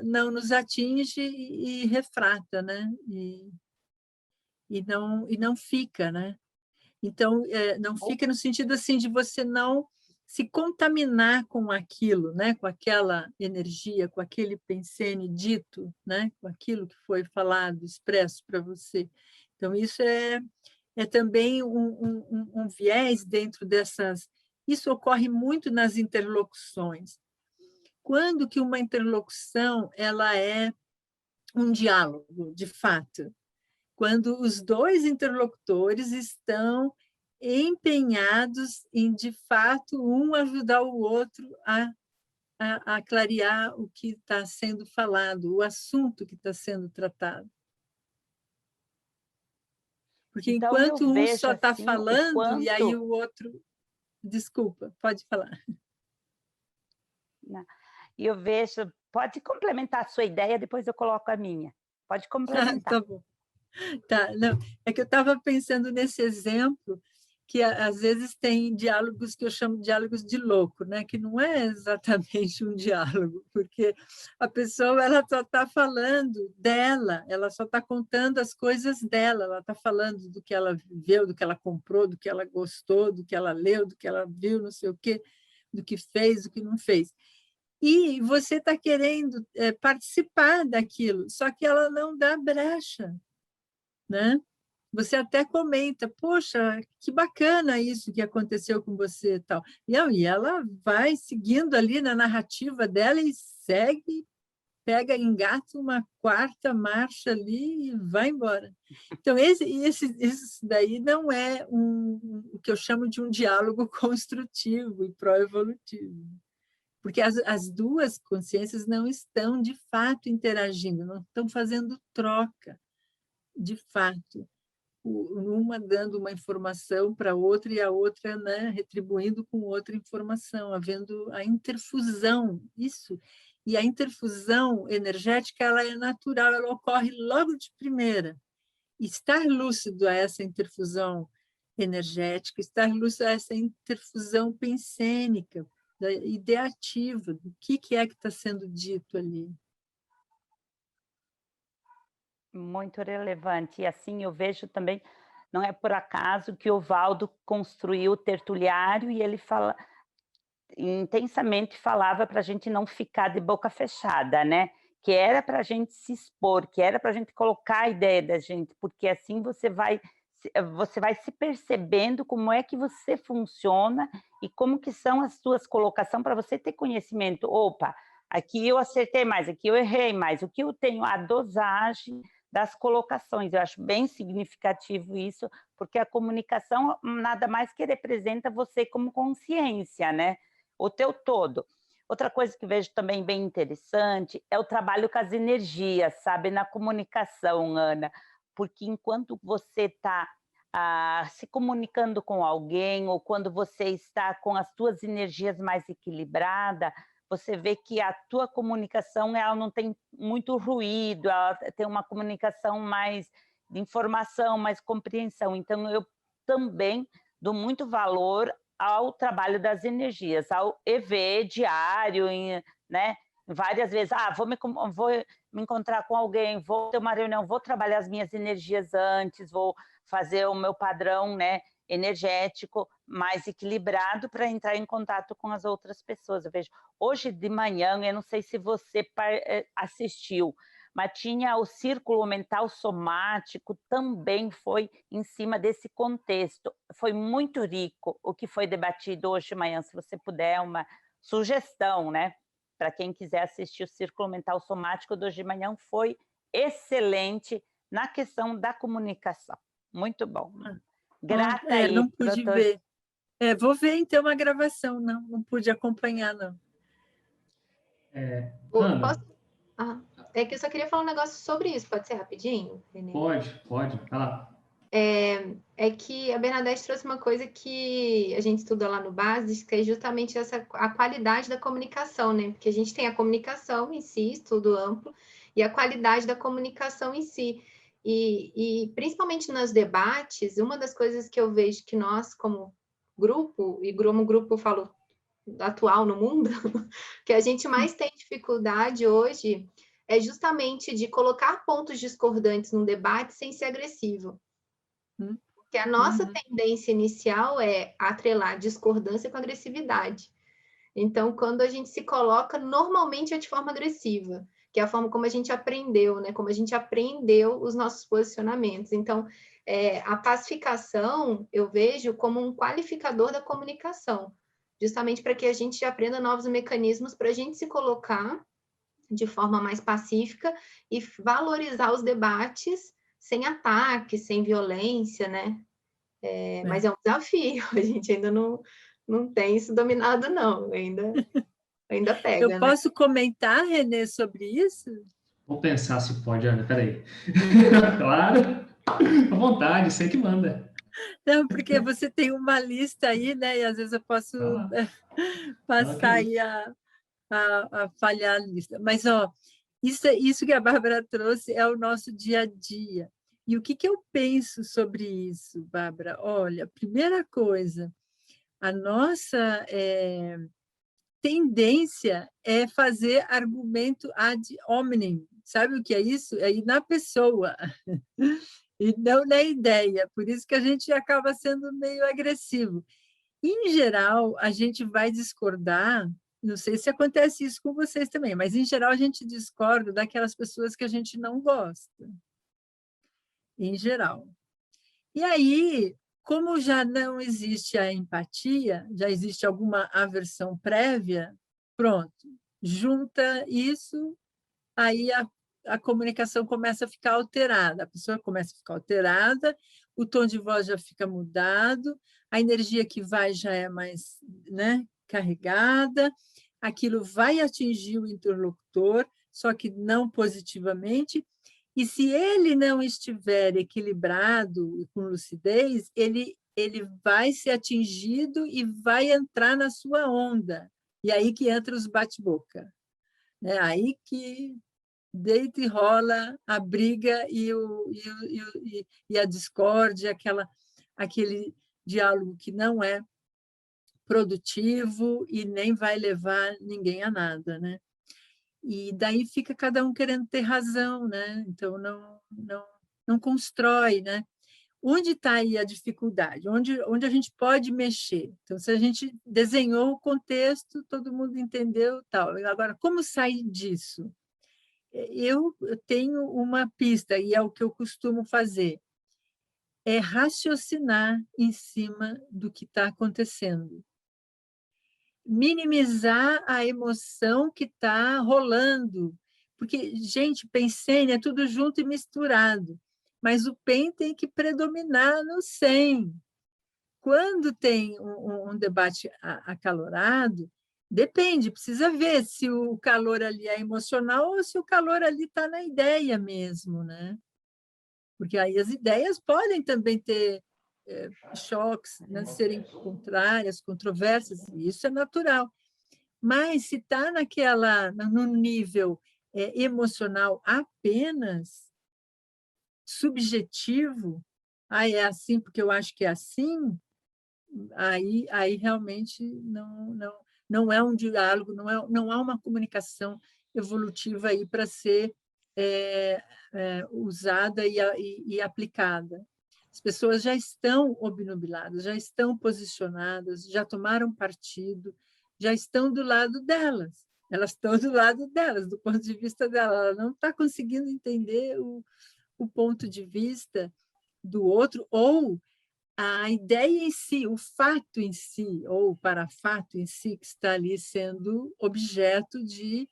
não nos atinge e refrata, né? E não fica, né? Então, não fica no sentido assim de você não se contaminar com aquilo, né? Com aquela energia, com aquele pensene dito, né? Com aquilo que foi falado, expresso para você. Então, isso é também um viés dentro dessas... Isso ocorre muito nas interlocuções. Quando que uma interlocução ela é um diálogo, de fato? Quando os dois interlocutores estão empenhados em, de fato, um ajudar o outro a clarear o que está sendo falado, o assunto que está sendo tratado. Porque Então, enquanto um só está assim, falando, e aí o outro... Desculpa, pode falar. E eu vejo... Pode complementar a sua ideia, depois eu coloco a minha. Pode complementar. Tá bom. Tá, não, é que eu estava pensando nesse exemplo que às vezes tem diálogos que eu chamo de diálogos de louco, né? Que não é exatamente um diálogo, porque a pessoa ela só está falando dela, ela só está contando as coisas dela, ela está falando do que ela viveu, do que ela comprou, do que ela gostou, do que ela leu, do que ela viu, não sei o quê, do que fez, do que não fez. E você está querendo participar daquilo, só que ela não dá brecha, né? Você até comenta, poxa, que bacana isso que aconteceu com você e tal. E ela vai seguindo ali na narrativa dela e segue, pega, engata uma quarta marcha ali e vai embora. Então, isso daí não é o que eu chamo de um diálogo construtivo e pró-evolutivo. Porque as duas consciências não estão, de fato, interagindo, não estão fazendo troca, de fato. Uma dando uma informação para a outra e a outra, né, retribuindo com outra informação, havendo a interfusão, isso. E a interfusão energética ela é natural, ela ocorre logo de primeira. Estar lúcido a essa interfusão energética, estar lúcido a essa interfusão pensênica, ideativa, do que é que está sendo dito ali. Muito relevante. E assim eu vejo também, não é por acaso que o Valdo construiu o tertuliário e ele intensamente falava para a gente não ficar de boca fechada, né? Que era para a gente se expor, que era para a gente colocar a ideia da gente, porque assim você vai se percebendo como é que você funciona e como que são as suas colocações para você ter conhecimento. Opa, aqui eu acertei mais, aqui eu errei mais, o que eu tenho, a dosagem das colocações. Eu acho bem significativo isso, porque a comunicação nada mais que representa você como consciência, né? O teu todo. Outra coisa que vejo também bem interessante é o trabalho com as energias, sabe? Na comunicação, Ana, porque enquanto você está se comunicando com alguém, ou quando você está com as suas energias mais equilibradas, você vê que a tua comunicação ela não tem muito ruído, ela tem uma comunicação mais de informação, mais compreensão. Então, eu também dou muito valor ao trabalho das energias, ao EV diário, né? Várias vezes, vou me encontrar com alguém, vou ter uma reunião, vou trabalhar as minhas energias antes, vou fazer o meu padrão, né, energético mais equilibrado para entrar em contato com as outras pessoas. Eu vejo, hoje de manhã, eu não sei se você assistiu, mas tinha o círculo mental somático, também foi em cima desse contexto. Foi muito rico o que foi debatido hoje de manhã, se você puder, uma sugestão, né? Para quem quiser assistir o círculo mental somático de hoje de manhã, foi excelente na questão da comunicação. Muito bom. Grata aí, não pude doutor. ver. Vou ver, então, a gravação. Não pude acompanhar, não. Ana, É que eu só queria falar um negócio sobre isso. Pode ser rapidinho, Renê? pode, vai lá. É que a Bernadette trouxe uma coisa que a gente estuda lá no Bases, que é justamente a qualidade da comunicação, né? Porque a gente tem a comunicação em si, estudo amplo, e a qualidade da comunicação em si. E principalmente nos debates, uma das coisas que eu vejo que nós, como grupo, e como grupo eu falo atual no mundo, que a gente mais tem dificuldade hoje é justamente de colocar pontos discordantes num debate sem ser agressivo. Porque a nossa tendência inicial é atrelar discordância com agressividade. Então, quando a gente se coloca, normalmente é de forma agressiva, que é a forma como a gente aprendeu, né? Como a gente aprendeu os nossos posicionamentos. Então, a pacificação, eu vejo como um qualificador da comunicação, justamente para que a gente aprenda novos mecanismos para a gente se colocar de forma mais pacífica e valorizar os debates sem ataque, sem violência, né? Mas é um desafio, a gente ainda não tem isso dominado, não, ainda pega, Eu posso comentar, Renê, sobre isso? Vou pensar se pode, Ana, peraí. Claro, à vontade, você que manda. Não, porque você tem uma lista aí, né? E às vezes eu posso passar aí a falhar a lista. Mas, isso que a Bárbara trouxe é o nosso dia a dia. E o que eu penso sobre isso, Bárbara? Olha, primeira coisa, a nossa tendência é fazer argumento ad hominem. Sabe o que é isso? É ir na pessoa e não na ideia. Por isso que a gente acaba sendo meio agressivo. Em geral, a gente vai discordar, não sei se acontece isso com vocês também, mas, em geral, a gente discorda daquelas pessoas que a gente não gosta. Em geral. E aí, como já não existe a empatia, já existe alguma aversão prévia, pronto, junta isso, aí a comunicação começa a ficar alterada, a pessoa começa a ficar alterada, o tom de voz já fica mudado, a energia que vai já é mais, né, carregada, aquilo vai atingir o interlocutor, só que não positivamente, e se ele não estiver equilibrado e com lucidez, ele vai ser atingido e vai entrar na sua onda. E aí que entra os bate-boca. É aí que deita e rola a briga e a discórdia, aquele diálogo que não é produtivo e nem vai levar ninguém a nada, né? E daí fica cada um querendo ter razão, né? Então não constrói, né? Onde está aí a dificuldade? Onde a gente pode mexer? Então, se a gente desenhou o contexto, todo mundo entendeu, tal. Agora, como sair disso? Eu tenho uma pista, e é o que eu costumo fazer, é raciocinar em cima do que está acontecendo. Minimizar a emoção que está rolando, Porque, gente, pensei, é tudo junto e misturado, mas o PEN tem que predominar no 100. Quando tem um debate acalorado, depende, precisa ver se o calor ali é emocional ou se o calor ali está na ideia mesmo, né? Porque aí as ideias podem também ter choques, né, serem contrárias, controversas, isso é natural. Mas se está no nível emocional apenas, subjetivo, é assim porque eu acho que é assim, aí realmente não é um diálogo, não há uma comunicação evolutiva aí para ser usada e aplicada. As pessoas já estão obnubiladas, já estão posicionadas, já tomaram partido, já estão do lado delas. Elas estão do lado delas, do ponto de vista dela. Ela não está conseguindo entender o ponto de vista do outro, ou a ideia em si, o fato em si, ou o parafato em si, que está ali sendo objeto de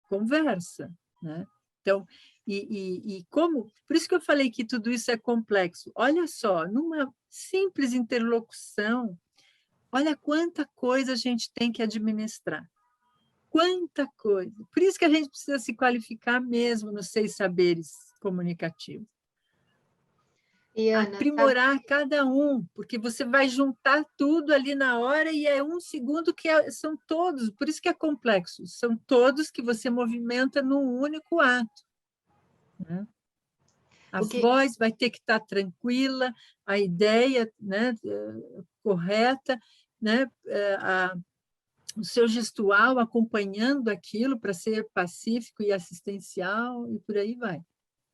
conversa, né? Então, como... Por isso que eu falei que tudo isso é complexo. Olha só, numa simples interlocução, olha quanta coisa a gente tem que administrar. Quanta coisa. Por isso que a gente precisa se qualificar mesmo nos 6 saberes comunicativos. E, Ana, aprimorar cada um, porque você vai juntar tudo ali na hora e é um segundo que são todos, por isso que é complexo, são todos que você movimenta num único ato. Né? A voz vai ter que estar tranquila, a ideia, né, correta, né, o seu gestual acompanhando aquilo para ser pacífico e assistencial, e por aí vai.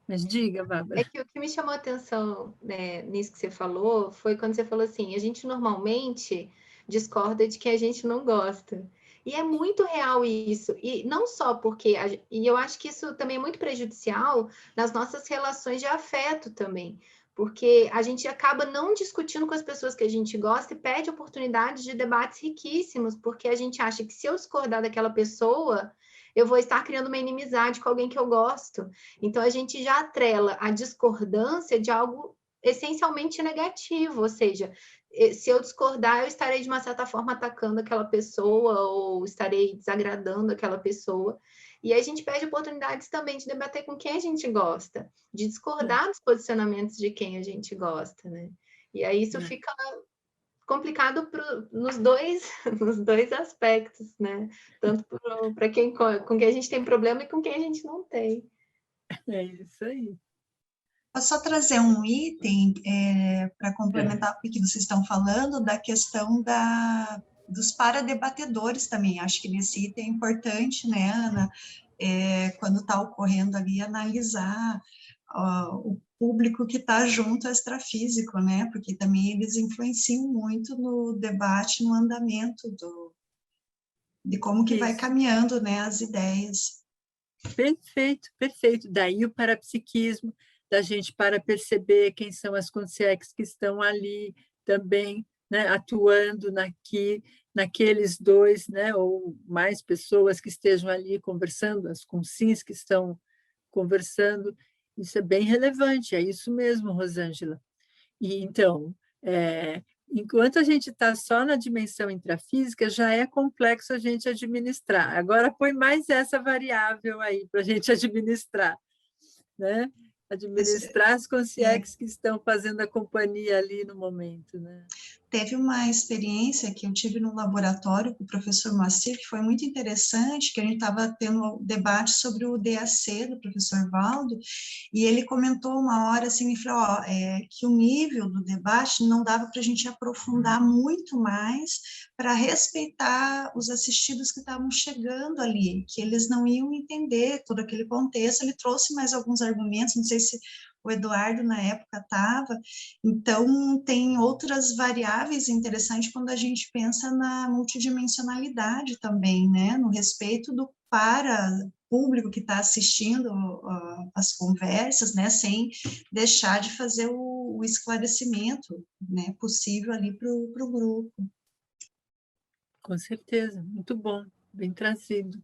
Mas diga, Bárbara. É que o que me chamou a atenção, né, nisso que você falou foi quando você falou assim, a gente normalmente discorda de quem a gente não gosta. E é muito real isso. E não só porque... E eu acho que isso também é muito prejudicial nas nossas relações de afeto também. Porque a gente acaba não discutindo com as pessoas que a gente gosta e perde oportunidades de debates riquíssimos, porque a gente acha que se eu discordar daquela pessoa, eu vou estar criando uma inimizade com alguém que eu gosto. Então, a gente já atrela a discordância de algo essencialmente negativo, ou seja, se eu discordar, eu estarei, de uma certa forma, atacando aquela pessoa ou estarei desagradando aquela pessoa. E a gente perde oportunidades também de debater com quem a gente gosta, de discordar dos posicionamentos de quem a gente gosta, né? E aí isso fica complicado nos dois aspectos, né? Tanto para quem com quem a gente tem problema e com quem a gente não tem. É isso aí. Posso só trazer um item para complementar o que vocês estão falando, da questão dos paradebatedores também. Acho que nesse item é importante, né, Ana, quando está ocorrendo ali, analisar o público que está junto ao extrafísico, né, porque também eles influenciam muito no debate, no andamento de como que vai caminhando, né, as ideias. Perfeito, perfeito. Daí o parapsiquismo, da gente para perceber quem são as consciências que estão ali também, né, atuando naqueles dois, né, ou mais pessoas que estejam ali conversando, as consciências que estão conversando. Isso é bem relevante, é isso mesmo, Rosângela. E então, enquanto a gente está só na dimensão intrafísica, já é complexo a gente administrar. Agora, põe mais essa variável aí para a gente administrar, né? Administrar as consciências que estão fazendo a companhia ali no momento, né? Teve uma experiência que eu tive no laboratório com o professor Moacir, que foi muito interessante, que a gente estava tendo um debate sobre o DAC do professor Valdo, e ele comentou uma hora assim, e falou, que o nível do debate não dava para a gente aprofundar muito mais para respeitar os assistidos que estavam chegando ali, que eles não iam entender todo aquele contexto. Ele trouxe mais alguns argumentos, não sei se o Eduardo na época estava, então tem outras variáveis interessantes quando a gente pensa na multidimensionalidade também, né, no respeito do público que está assistindo as conversas, né, sem deixar de fazer o esclarecimento, né, possível ali para o grupo. Com certeza, muito bom, bem trazido.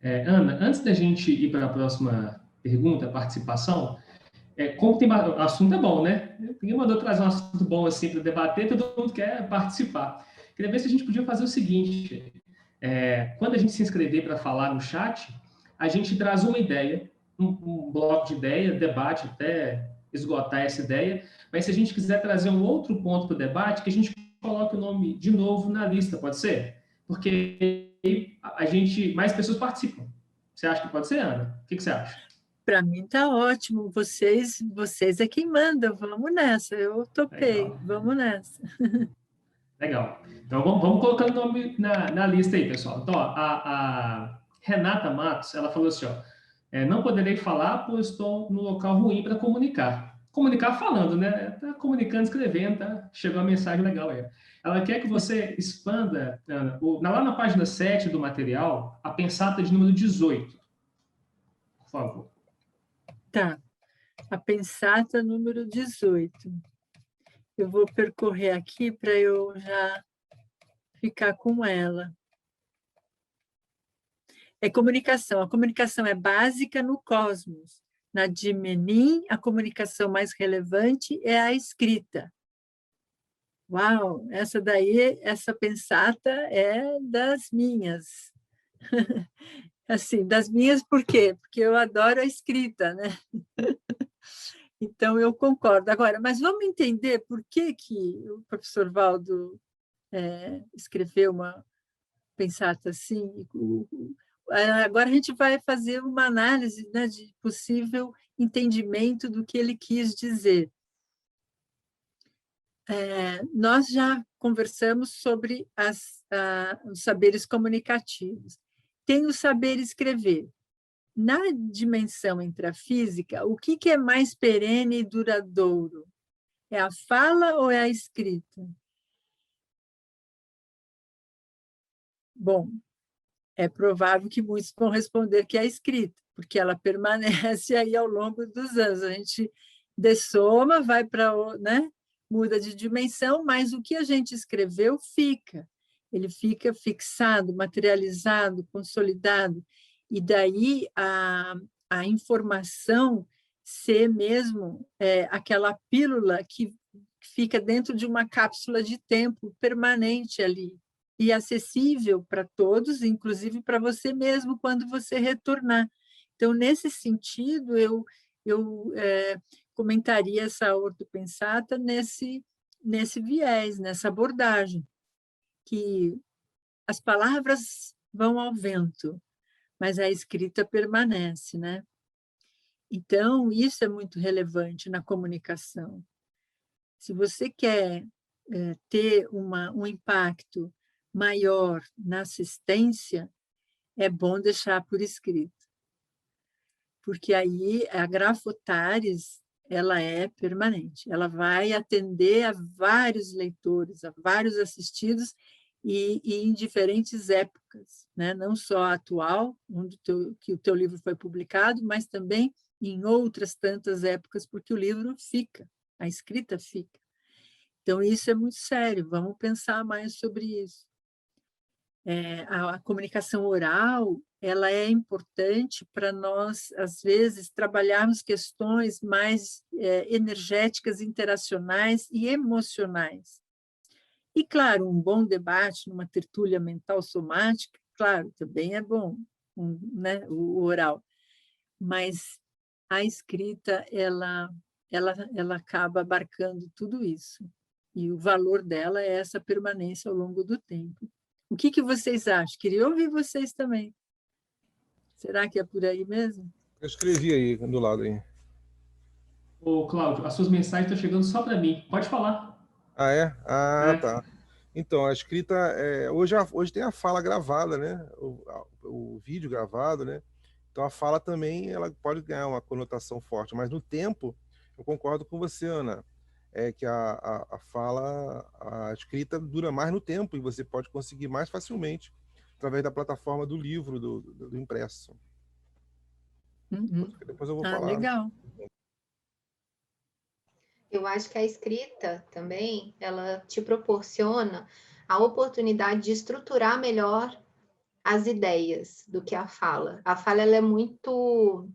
Ana, antes da gente ir para a próxima pergunta, participação, como tem o assunto é bom, né? Ninguém mandou trazer um assunto bom assim para debater, todo mundo quer participar. Queria ver se a gente podia fazer o seguinte: quando a gente se inscrever para falar no chat, a gente traz uma ideia, um bloco de ideia, debate até esgotar essa ideia, mas se a gente quiser trazer um outro ponto para o debate, que a gente coloque o nome de novo na lista, pode ser? Porque mais pessoas participam. Você acha que pode ser, Ana? O que você acha? Para mim está ótimo. Vocês é quem manda. Vamos nessa. Eu topei. Legal. Vamos nessa. Legal. Então, vamos colocando o nome na lista aí, pessoal. Então, ó, a Renata Matos, ela falou assim, ó, não poderei falar, pois estou no local ruim para comunicar. Comunicar falando, né? Tá comunicando, escrevendo, tá? Chegou uma mensagem legal aí. Ela quer que você expanda, Ana, lá na página 7 do material, a pensata de número 18. Por favor. Tá. A pensata número 18. Eu vou percorrer aqui para eu já ficar com ela. É comunicação. A comunicação é básica no cosmos. Na de Menin, a comunicação mais relevante é a escrita. Uau, essa pensata é das minhas. Assim, das minhas por quê? Porque eu adoro a escrita, né? Então, eu concordo. Agora, mas vamos entender por que o professor Valdo escreveu uma pensata assim. Agora a gente vai fazer uma análise, né, de possível entendimento do que ele quis dizer. Nós já conversamos sobre os saberes comunicativos. Tem o saber escrever. Na dimensão intrafísica, o que é mais perene e duradouro? É a fala ou é a escrita? Bom, é provável que muitos vão responder que é a escrita, porque ela permanece aí ao longo dos anos. A gente dessoma, vai para, né? Muda de dimensão, mas o que a gente escreveu fica. Ele fica fixado, materializado, consolidado. E daí a informação ser mesmo aquela pílula que fica dentro de uma cápsula de tempo permanente ali e acessível para todos, inclusive para você mesmo, quando você retornar. Então, nesse sentido, eu comentaria essa ortopensata nesse viés, nessa abordagem, que as palavras vão ao vento, mas a escrita permanece, né? Então, isso é muito relevante na comunicação. Se você quer ter um impacto maior na assistência, é bom deixar por escrito. Porque aí a Grafotares, ela é permanente. Ela vai atender a vários leitores, a vários assistidos e em diferentes épocas, né? Não só a atual, onde que o teu livro foi publicado, mas também em outras tantas épocas, porque o livro fica, a escrita fica. Então, isso é muito sério, vamos pensar mais sobre isso. A comunicação oral, ela é importante para nós, às vezes, trabalharmos questões mais energéticas, interacionais e emocionais. E, claro, um bom debate numa tertúlia mental somática, claro, também é bom, né, o oral. Mas a escrita, ela acaba abarcando tudo isso. E o valor dela é essa permanência ao longo do tempo. O que vocês acham? Queria ouvir vocês também. Será que é por aí mesmo? Eu escrevi aí, do lado aí. Ô, Cláudio, as suas mensagens estão chegando só para mim. Pode falar. Ah, é? Ah, tá. Então, a escrita... hoje tem a fala gravada, né? O vídeo gravado, né? Então, a fala também ela pode ganhar uma conotação forte. Mas no tempo, eu concordo com você, Ana. É que a fala, a escrita dura mais no tempo e você pode conseguir mais facilmente através da plataforma do livro, do impresso. Uhum. Depois eu vou falar. Legal. Eu acho que a escrita também, ela te proporciona a oportunidade de estruturar melhor as ideias do que a fala. A fala ela é muito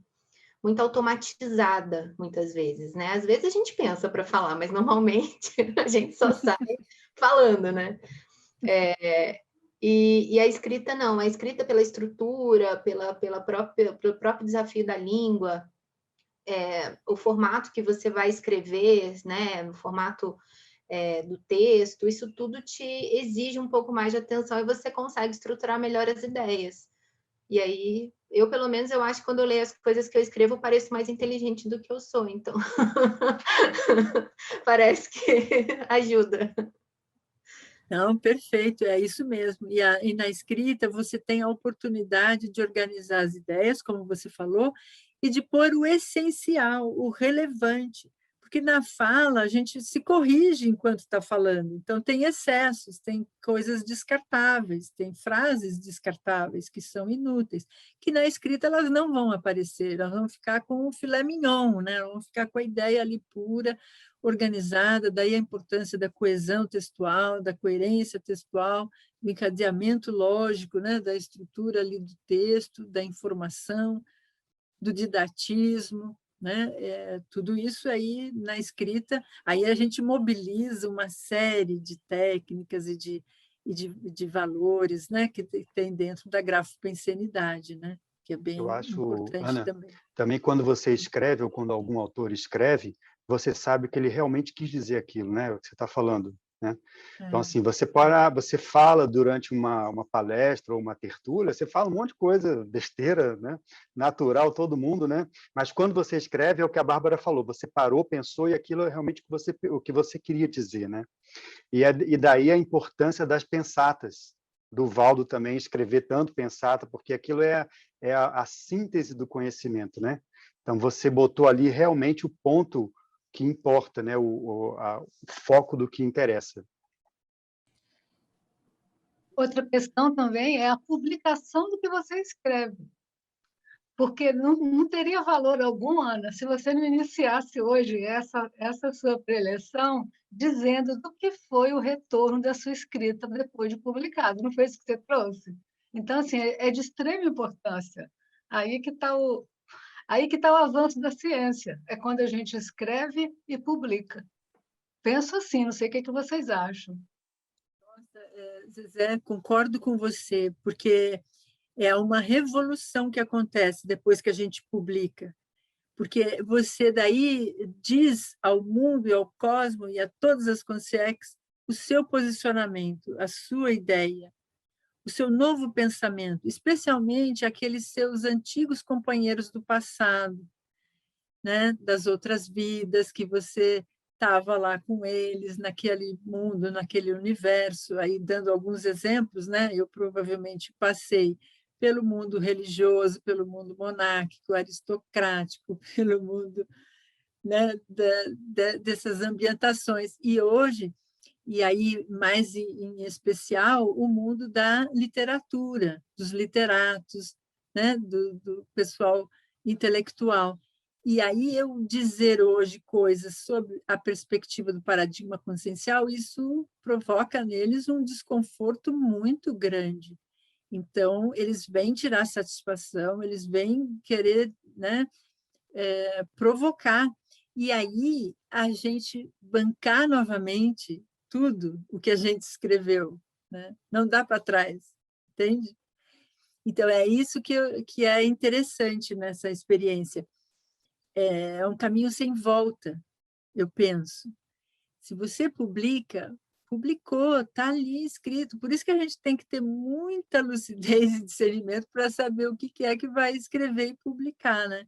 automatizada, muitas vezes, né? Às vezes a gente pensa para falar, mas normalmente a gente só sai falando, né? E a escrita não, a escrita pela estrutura, pelo próprio desafio da língua, o formato que você vai escrever, né? No formato do texto, isso tudo te exige um pouco mais de atenção e você consegue estruturar melhor as ideias. E aí, pelo menos, eu acho que quando eu leio as coisas que eu escrevo, eu pareço mais inteligente do que eu sou, então parece que ajuda. Não, perfeito, é isso mesmo. E na escrita você tem a oportunidade de organizar as ideias, como você falou, e de pôr o essencial, o relevante, porque na fala a gente se corrige enquanto está falando, então tem excessos, tem coisas descartáveis, tem frases descartáveis que são inúteis, que na escrita elas não vão aparecer, elas vão ficar com o filé mignon, né? Elas vão ficar com a ideia ali pura, organizada, daí a importância da coesão textual, da coerência textual, do encadeamento lógico, né? Da estrutura ali do texto, da informação, do didatismo, né? Tudo isso aí na escrita, aí a gente mobiliza uma série de técnicas e de valores, né? Que tem dentro da grafopensenidade, né? Que é bem Eu acho, importante Ana, também. também quando você escreve ou quando algum autor escreve, você sabe que ele realmente quis dizer aquilo, né? O que você está falando, né? Então, assim, você fala durante uma palestra ou uma tertúlia, você fala um monte de coisa, besteira, né? Natural, todo mundo, né? Mas quando você escreve, é o que a Bárbara falou, você parou, pensou, e aquilo é realmente o que você queria dizer, né? E daí a importância das pensatas, do Valdo também escrever tanto pensata, porque aquilo é a síntese do conhecimento, né? Então, você botou ali realmente o ponto que importa, né? O foco do que interessa. Outra questão também é a publicação do que você escreve. Porque não teria valor algum, Ana, se você não iniciasse hoje essa sua preleção dizendo do que foi o retorno da sua escrita depois de publicado. Não foi isso que você trouxe? Então, assim, é de extrema importância. Aí que está o avanço da ciência. É quando a gente escreve e publica. Penso assim, não sei o que vocês acham. Zezé, concordo com você, porque é uma revolução que acontece depois que a gente publica, porque você daí diz ao mundo e ao cosmos e a todas as consciências o seu posicionamento, a sua ideia, o seu novo pensamento, especialmente aqueles seus antigos companheiros do passado, né? Das outras vidas que você estava lá com eles, naquele mundo, naquele universo, aí dando alguns exemplos, né? Eu provavelmente passei pelo mundo religioso, pelo mundo monárquico, aristocrático, pelo mundo, né, dessas ambientações. E hoje, e aí mais em especial, o mundo da literatura, dos literatos, né, do pessoal intelectual. E aí eu dizer hoje coisas sobre a perspectiva do paradigma consciencial, isso provoca neles um desconforto muito grande. Então, eles vêm tirar satisfação, eles vêm querer, né, provocar. E aí a gente bancar novamente tudo o que a gente escreveu, né? Não dá para trás, entende? Então, é isso que é interessante nessa experiência. É um caminho sem volta, eu penso. Se você publica, publicou, está ali escrito. Por isso que a gente tem que ter muita lucidez e discernimento para saber o que é que vai escrever e publicar, né?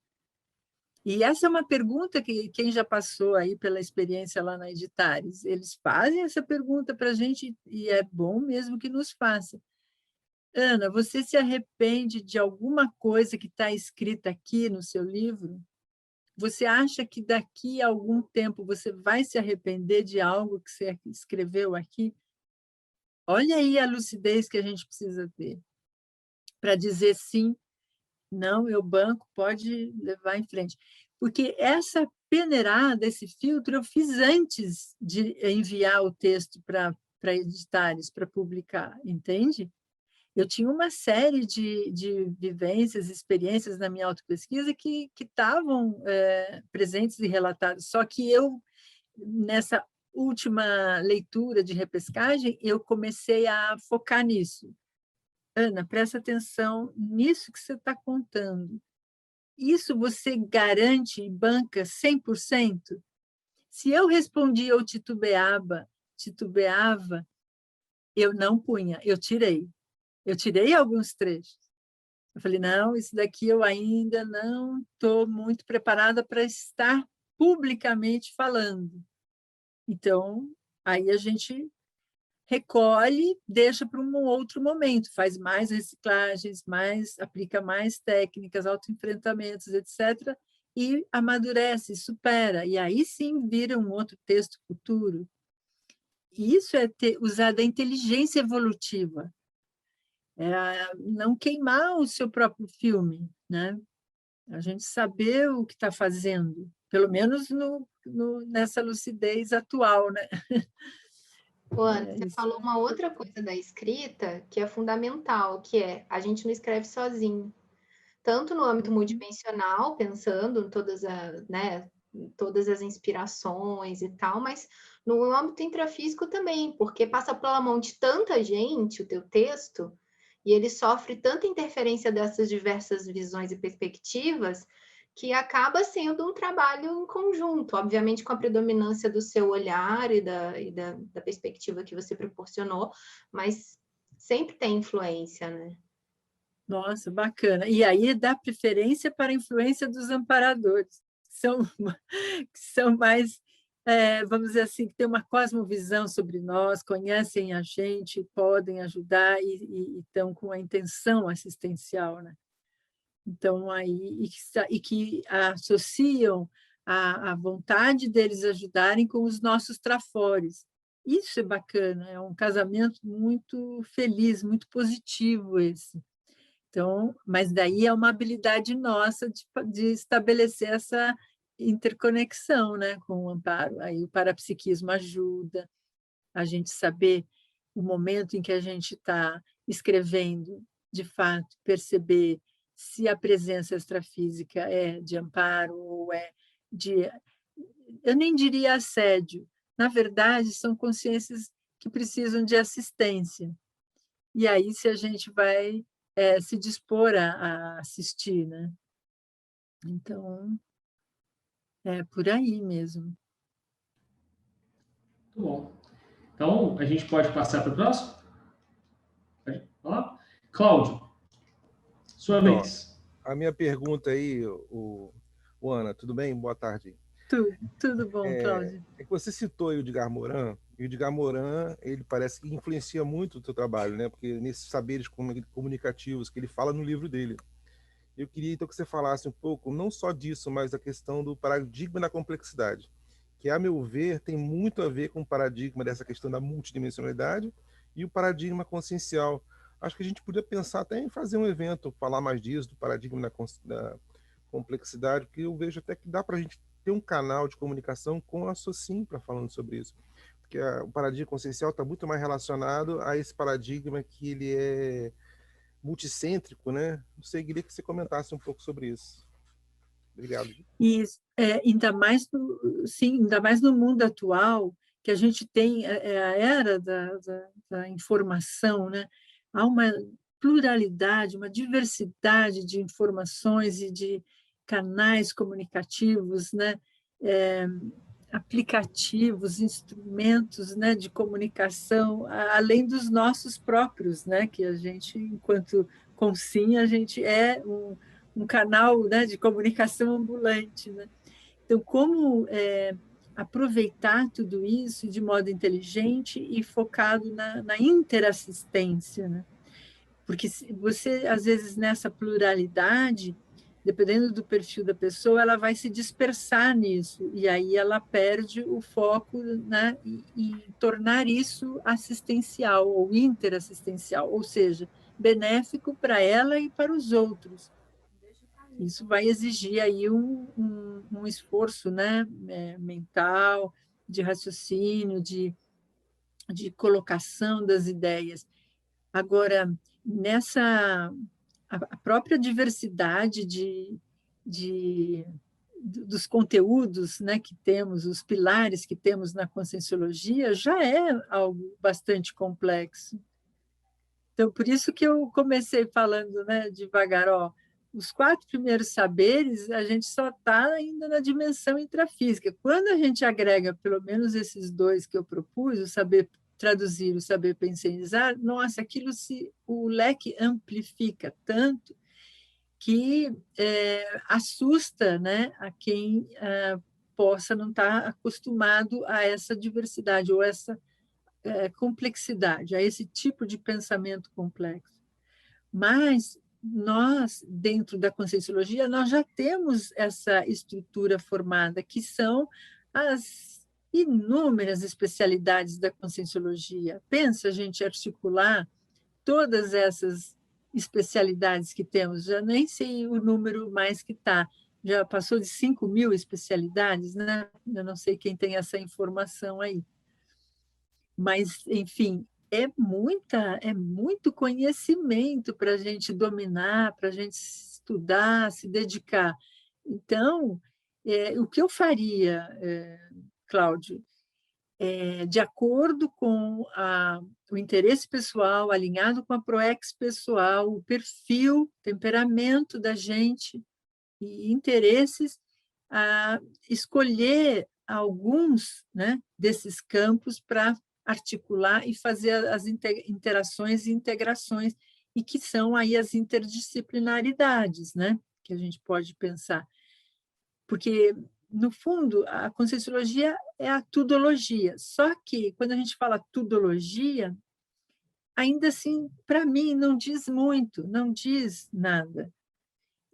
E essa é uma pergunta que quem já passou aí pela experiência lá na Editares, eles fazem essa pergunta para a gente e é bom mesmo que nos faça. Ana, você se arrepende de alguma coisa que está escrita aqui no seu livro? Você acha que daqui a algum tempo você vai se arrepender de algo que você escreveu aqui? Olha aí a lucidez que a gente precisa ter para dizer sim, não, eu banco, pode levar em frente. Porque essa peneirada, esse filtro, eu fiz antes de enviar o texto para Editares, para publicar, entende? eu tinha uma série de vivências, experiências na minha autopesquisa que estavam presentes e relatadas, só que eu, nessa última leitura de repescagem, eu comecei a focar nisso. Ana, presta atenção nisso que você está contando. Isso você garante e banca 100%? Se eu respondi ou titubeava, eu não punha, eu tirei. Eu tirei alguns trechos. Eu falei, não, isso daqui eu ainda não estou muito preparada para estar publicamente falando. Então, aí a gente recolhe, deixa para um outro momento, faz mais reciclagens, aplica mais técnicas, autoenfrentamentos, etc., e amadurece, supera, e aí sim vira um outro texto futuro. E isso é usar da inteligência evolutiva, não queimar o seu próprio filme, né? A gente saber o que está fazendo, pelo menos nessa lucidez atual, né? Ana, você falou uma outra coisa da escrita que é fundamental, que é a gente não escreve sozinho. Tanto no âmbito multidimensional, pensando em todas as inspirações e tal, mas no âmbito intrafísico também, porque passa pela mão de tanta gente o teu texto, e ele sofre tanta interferência dessas diversas visões e perspectivas, que acaba sendo um trabalho em conjunto, obviamente com a predominância do seu olhar e da perspectiva que você proporcionou, mas sempre tem influência, né? Nossa, bacana. E aí dá preferência para a influência dos amparadores, que são mais, vamos dizer assim, que têm uma cosmovisão sobre nós, conhecem a gente, podem ajudar e estão com a intenção assistencial, né? Então, aí, e que associam a vontade deles ajudarem com os nossos trafores. Isso é bacana, é um casamento muito feliz, muito positivo esse. Então, mas daí é uma habilidade nossa de estabelecer essa interconexão, né, com o amparo. Aí o parapsiquismo ajuda a gente saber o momento em que a gente está escrevendo, de fato, perceber se a presença extrafísica é de amparo ou é de... Eu nem diria assédio. Na verdade, são consciências que precisam de assistência. E aí, se a gente vai se dispor a assistir, né? Então, é por aí mesmo. Muito bom. Então, a gente pode passar para o próximo? Pode falar? Cláudio, sua Então, vez. a minha pergunta aí, o Ana, tudo bem? Boa tarde. Tudo bom, Cláudio? É que você citou aí o Edgar Morin, e o Edgar Morin, ele parece que influencia muito o teu trabalho, né? Porque nesses saberes comunicativos que ele fala no livro dele. Eu queria então que você falasse um pouco, não só disso, mas da questão do paradigma da complexidade, que, a meu ver, tem muito a ver com o paradigma dessa questão da multidimensionalidade e o paradigma consciencial. Acho que a gente podia pensar até em fazer um evento, falar mais disso, do paradigma da complexidade, porque eu vejo até que dá para a gente ter um canal de comunicação com a Socimpla falando sobre isso. Porque o paradigma consciencial está muito mais relacionado a esse paradigma que ele é multicêntrico, né? Não sei, queria que você comentasse um pouco sobre isso. Obrigado. E ainda mais ainda mais no mundo atual, que a gente tem a era da informação, né? Há uma pluralidade, uma diversidade de informações e de canais comunicativos, né? Aplicativos, instrumentos, né, de comunicação, além dos nossos próprios, né, que a gente, enquanto Consim, a gente é um canal, né, de comunicação ambulante, né? Então, como aproveitar tudo isso de modo inteligente e focado na interassistência, né? Porque você, às vezes, nessa pluralidade, dependendo do perfil da pessoa, ela vai se dispersar nisso, e aí ela perde o foco, né, e tornar isso assistencial ou interassistencial, ou seja, benéfico para ela e para os outros. Isso vai exigir aí um esforço, né, mental, de raciocínio, de colocação das ideias. Agora, a própria diversidade dos conteúdos, né, que temos, os pilares que temos na Conscienciologia, já é algo bastante complexo. Então, por isso que eu comecei falando, né, devagar, os 4 primeiros saberes, a gente só está ainda na dimensão intrafísica. Quando a gente agrega pelo menos esses 2 que eu propus, o saber traduzir, o saber pensionizar, nossa, o leque amplifica tanto que assusta, né, a quem possa não estar acostumado a essa diversidade ou essa complexidade, a esse tipo de pensamento complexo. Mas nós, dentro da Conscienciologia, nós já temos essa estrutura formada, que são as inúmeras especialidades da Conscienciologia. Pensa a gente articular todas essas especialidades que temos, já nem sei o número mais que está, já passou de 5.000 especialidades, né? Eu não sei quem tem essa informação aí. Mas, enfim, é muito conhecimento para a gente dominar, para a gente estudar, se dedicar. Então, o que eu faria, Cláudio, de acordo com o interesse pessoal, alinhado com a ProEx pessoal, o perfil, temperamento da gente e interesses, escolher alguns, né, desses campos para articular e fazer as interações e integrações, e que são aí as interdisciplinaridades, né, que a gente pode pensar. Porque, no fundo, a Conscienciologia é a tudologia, só que, quando a gente fala tudologia, ainda assim, para mim, não diz muito, não diz nada.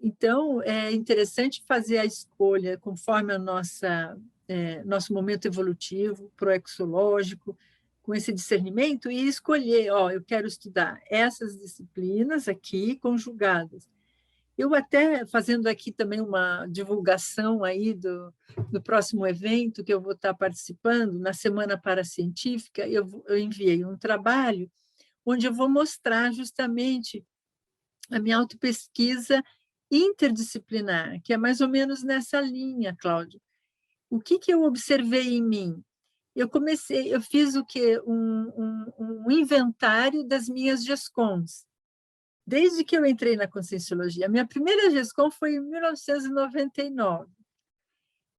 Então, é interessante fazer a escolha conforme a nosso momento evolutivo, proexológico, com esse discernimento, e escolher, eu quero estudar essas disciplinas aqui conjugadas. Eu até, fazendo aqui também uma divulgação aí do próximo evento que eu vou estar participando, na Semana Paracientífica, eu enviei um trabalho onde eu vou mostrar justamente a minha autopesquisa interdisciplinar, que é mais ou menos nessa linha, Cláudio. O que eu observei em mim? Eu fiz o quê? Um inventário das minhas GESCONs. Desde que eu entrei na Conscienciologia, a minha primeira GESCON foi em 1999.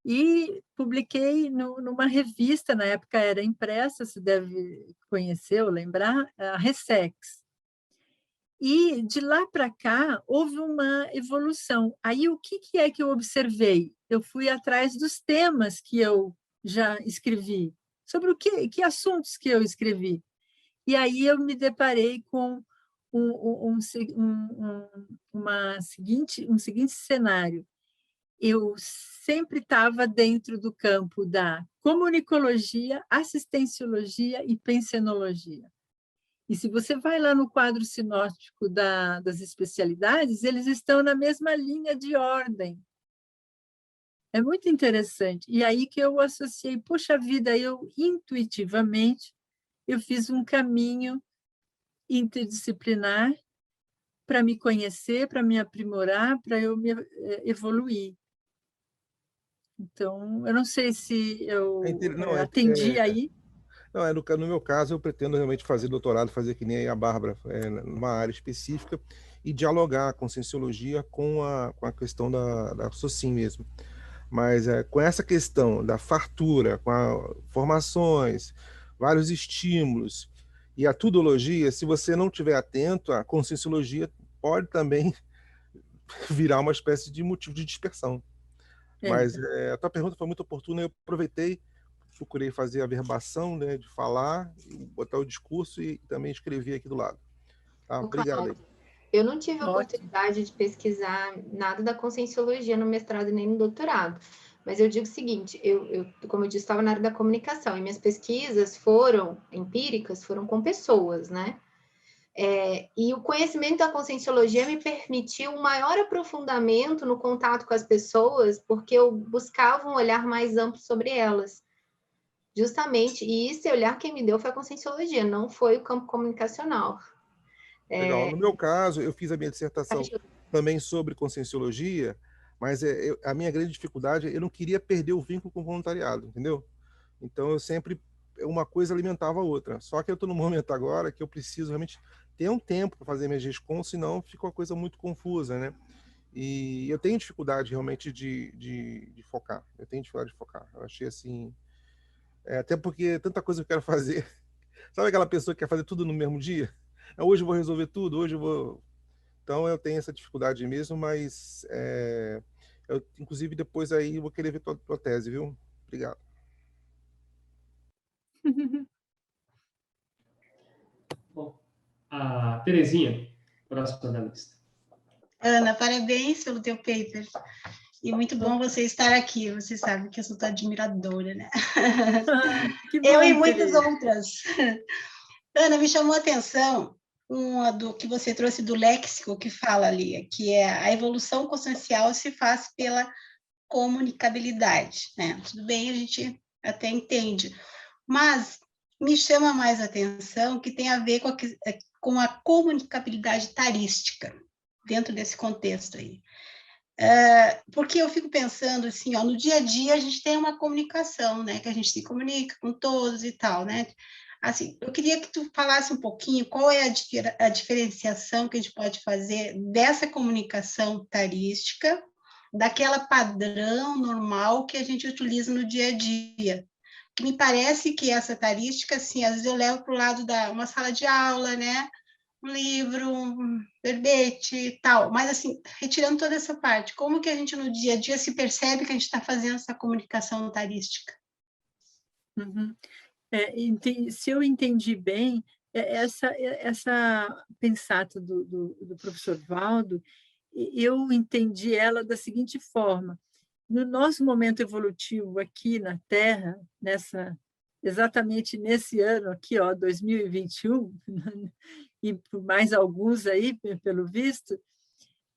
E publiquei numa revista, na época era impressa, você deve conhecer ou lembrar, a Ressex. E, de lá para cá, houve uma evolução. Aí, o que é que eu observei? Eu fui atrás dos temas que eu já escrevi, sobre que assuntos que eu escrevi. E aí eu me deparei com um seguinte cenário. Eu sempre estava dentro do campo da comunicologia, assistenciologia e pensenologia. E se você vai lá no quadro sinóptico das especialidades, eles estão na mesma linha de ordem. É muito interessante. E aí que eu associei, poxa vida, intuitivamente, eu fiz um caminho interdisciplinar para me conhecer, para me aprimorar, para eu me evoluir. Então, eu não sei se eu atendi aí. Não, no meu caso, eu pretendo realmente fazer doutorado, fazer que nem a Bárbara, numa área específica, e dialogar a Conscienciologia com a questão da SOCIM mesmo. Mas com essa questão da fartura, com formações, vários estímulos, e a tudologia, se você não estiver atento, a Conscienciologia pode também virar uma espécie de motivo de dispersão. Mas a tua pergunta foi muito oportuna, eu aproveitei, procurei fazer a verbação, né, de falar, botar o discurso e também escrever aqui do lado. Tá? Obrigado. Eu não tive a oportunidade de pesquisar nada da Conscienciologia no mestrado e nem no doutorado, mas eu digo o seguinte, como eu disse, estava na área da comunicação, e minhas pesquisas empíricas, foram com pessoas, né? E o conhecimento da Conscienciologia me permitiu um maior aprofundamento no contato com as pessoas, porque eu buscava um olhar mais amplo sobre elas. Justamente, e esse olhar quem me deu foi a Conscienciologia, não foi o campo comunicacional. Legal. No meu caso, eu fiz a minha dissertação também sobre conscienciologia, mas a minha grande dificuldade, eu não queria perder o vínculo com o voluntariado, entendeu? Então, eu sempre, uma coisa alimentava a outra. Só que eu estou no momento agora que eu preciso realmente ter um tempo para fazer minha GESCOM, senão fica uma coisa muito confusa, né? E eu tenho dificuldade realmente de focar. Eu tenho dificuldade de focar. Eu achei assim... até porque tanta coisa que eu quero fazer. Sabe aquela pessoa que quer fazer tudo no mesmo dia? Hoje eu vou resolver tudo, hoje eu vou... Então eu tenho essa dificuldade mesmo, mas... eu, inclusive, depois aí eu vou querer ver tua tese, viu? Obrigado. Bom, a Terezinha, próxima da lista. Ana, parabéns pelo teu paper. E muito bom você estar aqui. Você sabe que eu sou tua admiradora, né? Que bom, eu e muitas Tereza. outras. Ana, me chamou a atenção uma do que você trouxe do léxico que fala ali, que é a evolução consciencial se faz pela comunicabilidade, né? Tudo bem, a gente até entende, mas me chama mais a atenção que tem a ver com a comunicabilidade tarística, dentro desse contexto aí. Porque eu fico pensando assim, ó, no dia a dia a gente tem uma comunicação, né? Que a gente se comunica com todos e tal, né? Assim, eu queria que tu falasse um pouquinho qual é a diferenciação que a gente pode fazer dessa comunicação tarística, daquela padrão normal que a gente utiliza no dia a dia. Que me parece que essa tarística, assim, às vezes eu levo para o lado da uma sala de aula, né? Um livro, um verbete e tal, mas assim, retirando toda essa parte, como que a gente no dia a dia se percebe que a gente está fazendo essa comunicação tarística? Uhum. Se eu entendi bem, essa pensata do professor Valdo, eu entendi ela da seguinte forma: no nosso momento evolutivo aqui na Terra, exatamente nesse ano aqui, ó, 2021, e por mais alguns aí, pelo visto,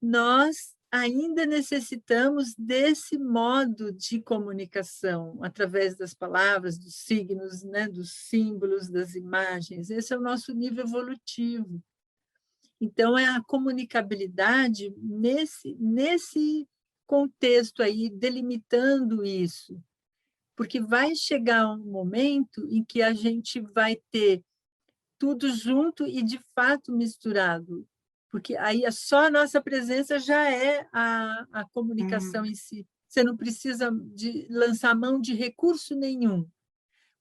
nós ainda necessitamos desse modo de comunicação, através das palavras, dos signos, né, dos símbolos, das imagens. Esse é o nosso nível evolutivo. Então, é a comunicabilidade nesse contexto aí, delimitando isso. Porque vai chegar um momento em que a gente vai ter tudo junto e, de fato, misturado. Porque aí só a nossa presença já é a comunicação em si. Você não precisa de lançar mão de recurso nenhum,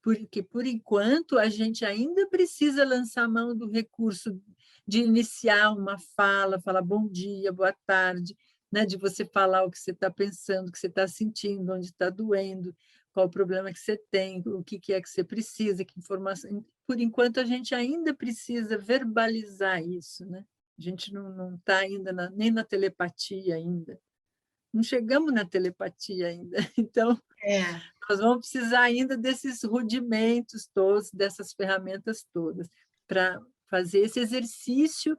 porque, por enquanto, a gente ainda precisa lançar mão do recurso de iniciar uma fala, falar bom dia, boa tarde, né? De você falar o que você está pensando, o que você está sentindo, onde está doendo, qual o problema que você tem, o que é que você precisa, que informação. Por enquanto, a gente ainda precisa verbalizar isso, né? A gente não está ainda nem na telepatia ainda. Não chegamos na telepatia ainda. Então, nós vamos precisar ainda desses rudimentos todos, dessas ferramentas todas, para fazer esse exercício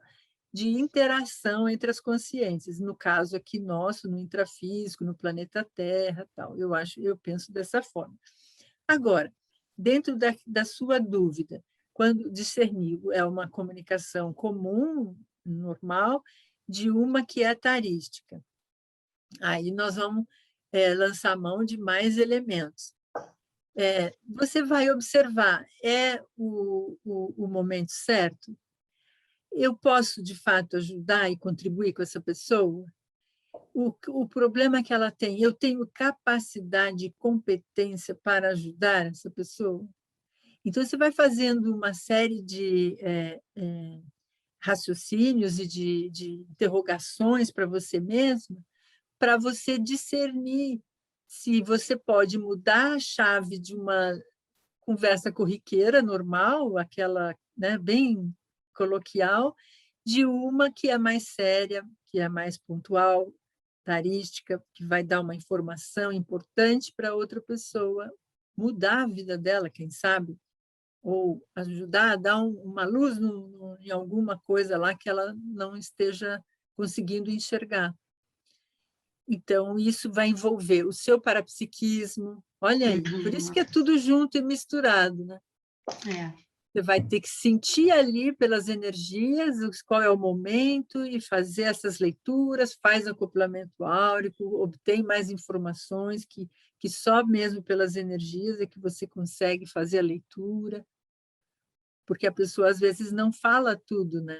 de interação entre as consciências. No caso aqui nosso, no intrafísico, no planeta Terra, tal. Eu penso dessa forma. Agora, dentro da sua dúvida, quando discernir é uma comunicação comum, normal, de uma que é tarística. Aí nós vamos lançar mão de mais elementos. Você vai observar, o momento certo? Eu posso, de fato, ajudar e contribuir com essa pessoa? O problema que ela tem, eu tenho capacidade e competência para ajudar essa pessoa? Então, você vai fazendo uma série de raciocínios e de interrogações para você mesma, para você discernir se você pode mudar a chave de uma conversa corriqueira, normal, aquela, né, bem coloquial, de uma que é mais séria, que é mais pontual, tarística, que vai dar uma informação importante para outra pessoa, mudar a vida dela, quem sabe, ou ajudar a dar uma luz em alguma coisa lá que ela não esteja conseguindo enxergar. Então, isso vai envolver o seu parapsiquismo. Olha aí, por isso que é tudo junto e misturado, né? Você vai ter que sentir ali pelas energias qual é o momento e fazer essas leituras, faz acoplamento áurico, obtém mais informações que só mesmo pelas energias é que você consegue fazer a leitura, porque a pessoa às vezes não fala tudo, né?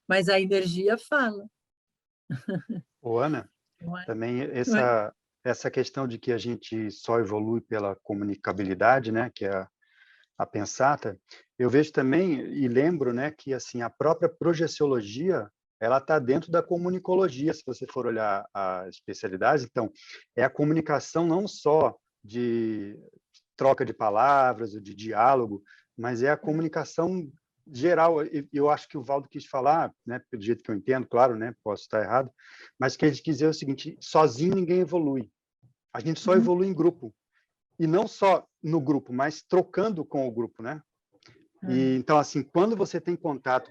Mas a energia fala. Ô, Ana, Não é? também Oi? essa questão de que a gente só evolui pela comunicabilidade, né, que é a pensata, eu vejo também e lembro, né, que assim a própria projeciologia ela está dentro da comunicologia, se você for olhar as especialidades. Então, é a comunicação não só de troca de palavras, ou de diálogo, mas é a comunicação geral. Eu acho que o Valdo quis falar, né, do jeito que eu entendo, claro, né, posso estar errado, mas que ele quis dizer o seguinte: sozinho ninguém evolui. A gente só evolui em grupo. E não só no grupo, mas trocando com o grupo, né? E, então, assim, quando você tem contato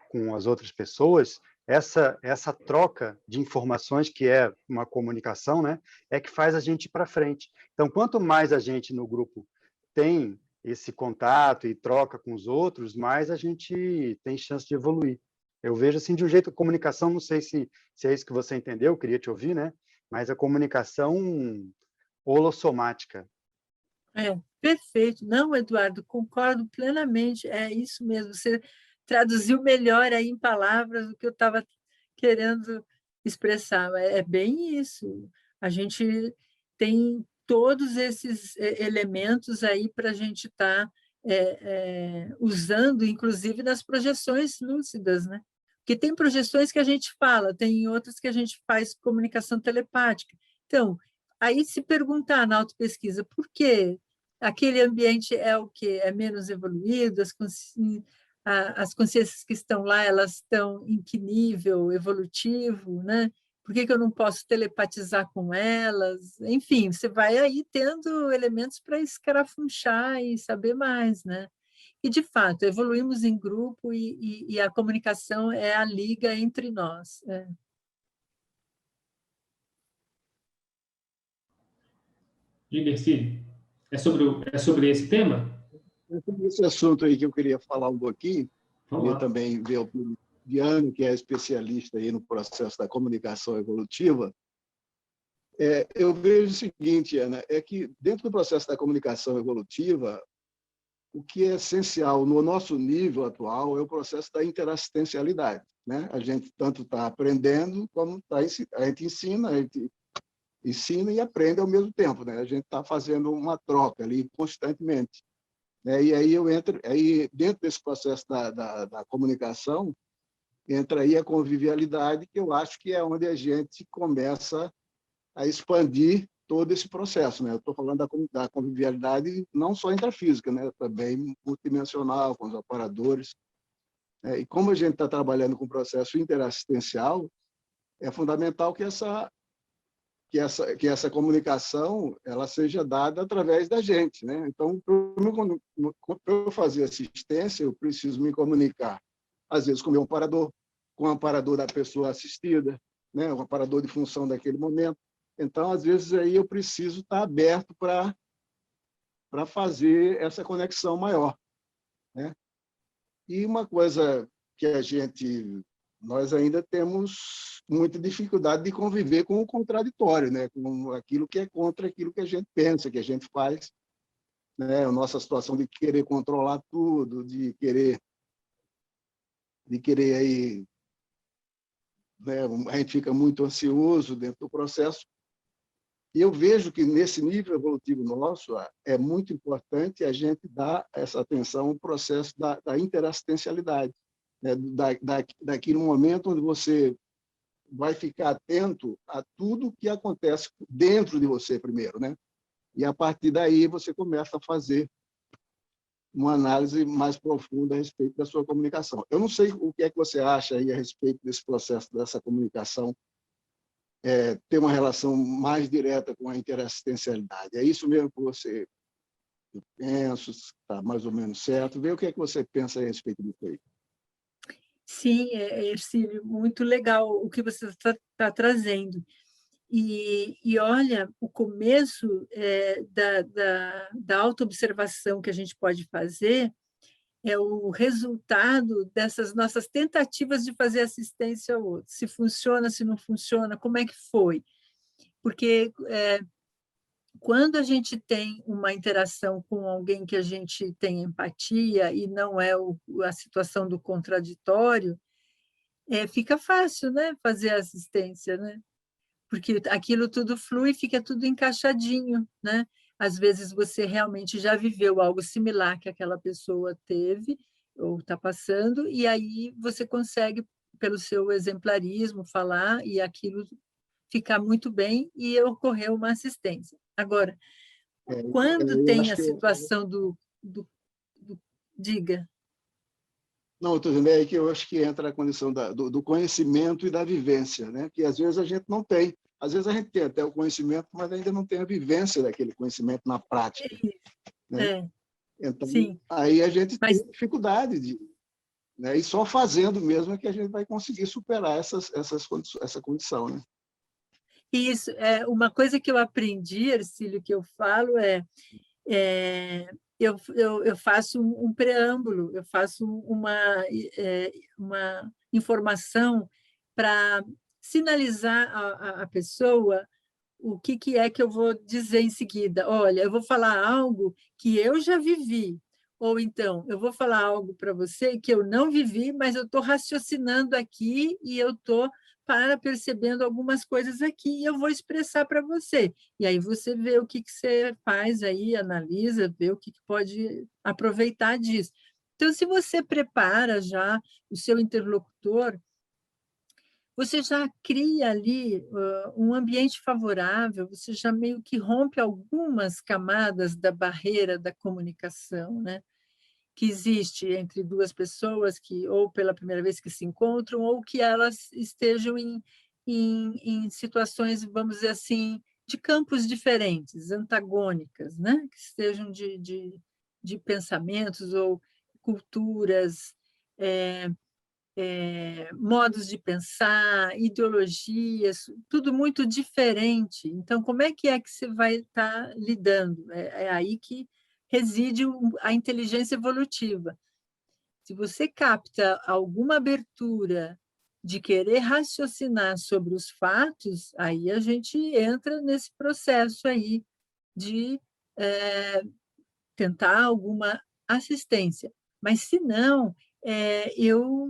com as outras pessoas, essa troca de informações, que é uma comunicação, né, é que faz a gente ir para frente. Então, quanto mais a gente no grupo tem esse contato e troca com os outros, mais a gente tem chance de evoluir. Eu vejo assim de um jeito, comunicação, não sei se é isso que você entendeu, queria te ouvir, né? Mas a comunicação holossomática. Perfeito. Não, Eduardo, concordo plenamente. É isso mesmo. Você traduziu melhor aí em palavras o que eu estava querendo expressar. É bem isso. A gente tem todos esses elementos aí para a gente estar usando, inclusive nas projeções lúcidas, né? Porque tem projeções que a gente fala, tem outras que a gente faz comunicação telepática. Então, aí se perguntar na autopesquisa por quê? Aquele ambiente é o quê? É menos evoluído? As consciências que estão lá, elas estão em que nível evolutivo, né? Por que eu não posso telepatizar com elas? Enfim, você vai aí tendo elementos para escarafunchar e saber mais, né? E, de fato, evoluímos em grupo e a comunicação é a liga entre nós. Diga, Ercílio, é sobre esse tema? É sobre esse assunto aí que eu queria falar um pouquinho. Vamos Queria lá. também ver a opinião de Ana, que é especialista aí no processo da comunicação evolutiva. Eu vejo o seguinte, Ana, é que dentro do processo da comunicação evolutiva, o que é essencial no nosso nível atual é o processo da interassistencialidade, né? A gente tanto está aprendendo como a gente ensina e aprende ao mesmo tempo, né? A gente está fazendo uma troca ali constantemente, né? E aí dentro desse processo da comunicação entra aí a convivialidade, que eu acho que é onde a gente começa a expandir todo esse processo, né? Eu estou falando da convivialidade não só intrafísica, né? Também multidimensional, com os operadores. E como a gente está trabalhando com o processo interassistencial, é fundamental que essa comunicação ela seja dada através da gente, né? Então, para eu fazer assistência, eu preciso me comunicar, às vezes com o meu amparador, com o amparador da pessoa assistida, né? O amparador de função daquele momento. Então, às vezes, aí eu preciso estar aberto para fazer essa conexão maior, né? E uma coisa que nós ainda temos muita dificuldade de conviver com o contraditório, né? Com aquilo que é contra aquilo que a gente pensa, que a gente faz, né? A nossa situação de querer controlar tudo, de querer aí, né? A gente fica muito ansioso dentro do processo. E eu vejo que, nesse nível evolutivo nosso, é muito importante a gente dar essa atenção ao processo da interassistencialidade, né? Daquele momento onde você vai ficar atento a tudo que acontece dentro de você primeiro, né? E, a partir daí, você começa a fazer uma análise mais profunda a respeito da sua comunicação. Eu não sei o que é que você acha aí a respeito desse processo, dessa comunicação, ter uma relação mais direta com a interassistencialidade. É isso mesmo que você pensa, está mais ou menos certo? Vê o que é que você pensa a respeito disso aí. Sim, Ercílio, muito legal o que você está trazendo. E olha, o começo da autoobservação que a gente pode fazer é o resultado dessas nossas tentativas de fazer assistência ao outro. Se funciona, se não funciona, como é que foi? Porque quando a gente tem uma interação com alguém que a gente tem empatia e não é a situação do contraditório, fica fácil, né, fazer assistência, né? Porque aquilo tudo flui, fica tudo encaixadinho, né? Às vezes você realmente já viveu algo similar que aquela pessoa teve ou está passando, e aí você consegue, pelo seu exemplarismo, falar e aquilo ficar muito bem e ocorrer uma assistência. Agora, quando Eu tem acho a que situação diga. não, eu estou dizendo aí que eu acho que entra a condição do conhecimento e da vivência, né? Que às vezes a gente não tem. Às vezes a gente tem até o conhecimento, mas ainda não tem a vivência daquele conhecimento na prática, né? Então, sim. aí a gente tem dificuldade de... Né? E só fazendo mesmo é que a gente vai conseguir superar essa condição, né? Isso, uma coisa que eu aprendi, Hercílio, que eu falo eu faço um preâmbulo, eu faço uma informação para sinalizar a pessoa o que é que eu vou dizer em seguida. Olha, eu vou falar algo que eu já vivi, ou então, eu vou falar algo para você que eu não vivi, mas eu estou raciocinando aqui e eu estou percebendo algumas coisas aqui e eu vou expressar para você. E aí você vê o que você faz aí, analisa, vê o que pode aproveitar disso. Então, se você prepara já o seu interlocutor, você já cria ali um ambiente favorável, você já meio que rompe algumas camadas da barreira da comunicação, né? Que existe entre duas pessoas que, ou pela primeira vez que se encontram, ou que elas estejam em situações, vamos dizer assim, de campos diferentes, antagônicas, né? Que estejam de pensamentos ou culturas, modos de pensar, ideologias, tudo muito diferente. Então, como é que você vai estar lidando? É aí que reside a inteligência evolutiva. Se você capta alguma abertura de querer raciocinar sobre os fatos, aí a gente entra nesse processo aí de tentar alguma assistência. Mas, se não, eu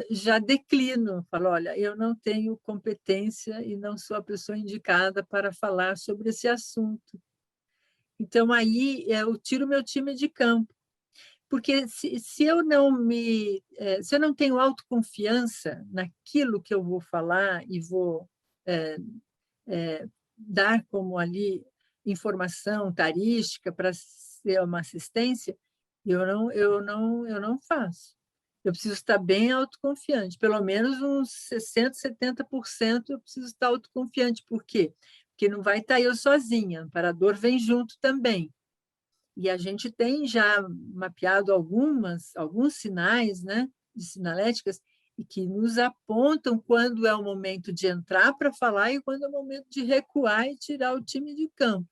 já declino, falo, olha, eu não tenho competência e não sou a pessoa indicada para falar sobre esse assunto. Então, aí eu tiro meu time de campo, porque se eu não tenho autoconfiança naquilo que eu vou falar e vou dar como ali informação tarística para ser uma assistência, eu não faço. Eu preciso estar bem autoconfiante, pelo menos uns 60%, 70% eu preciso estar autoconfiante. Por quê? Porque não vai estar eu sozinha, o amparador vem junto também. E a gente tem já mapeado alguns sinais, né, de sinaléticas, e que nos apontam quando é o momento de entrar para falar e quando é o momento de recuar e tirar o time de campo.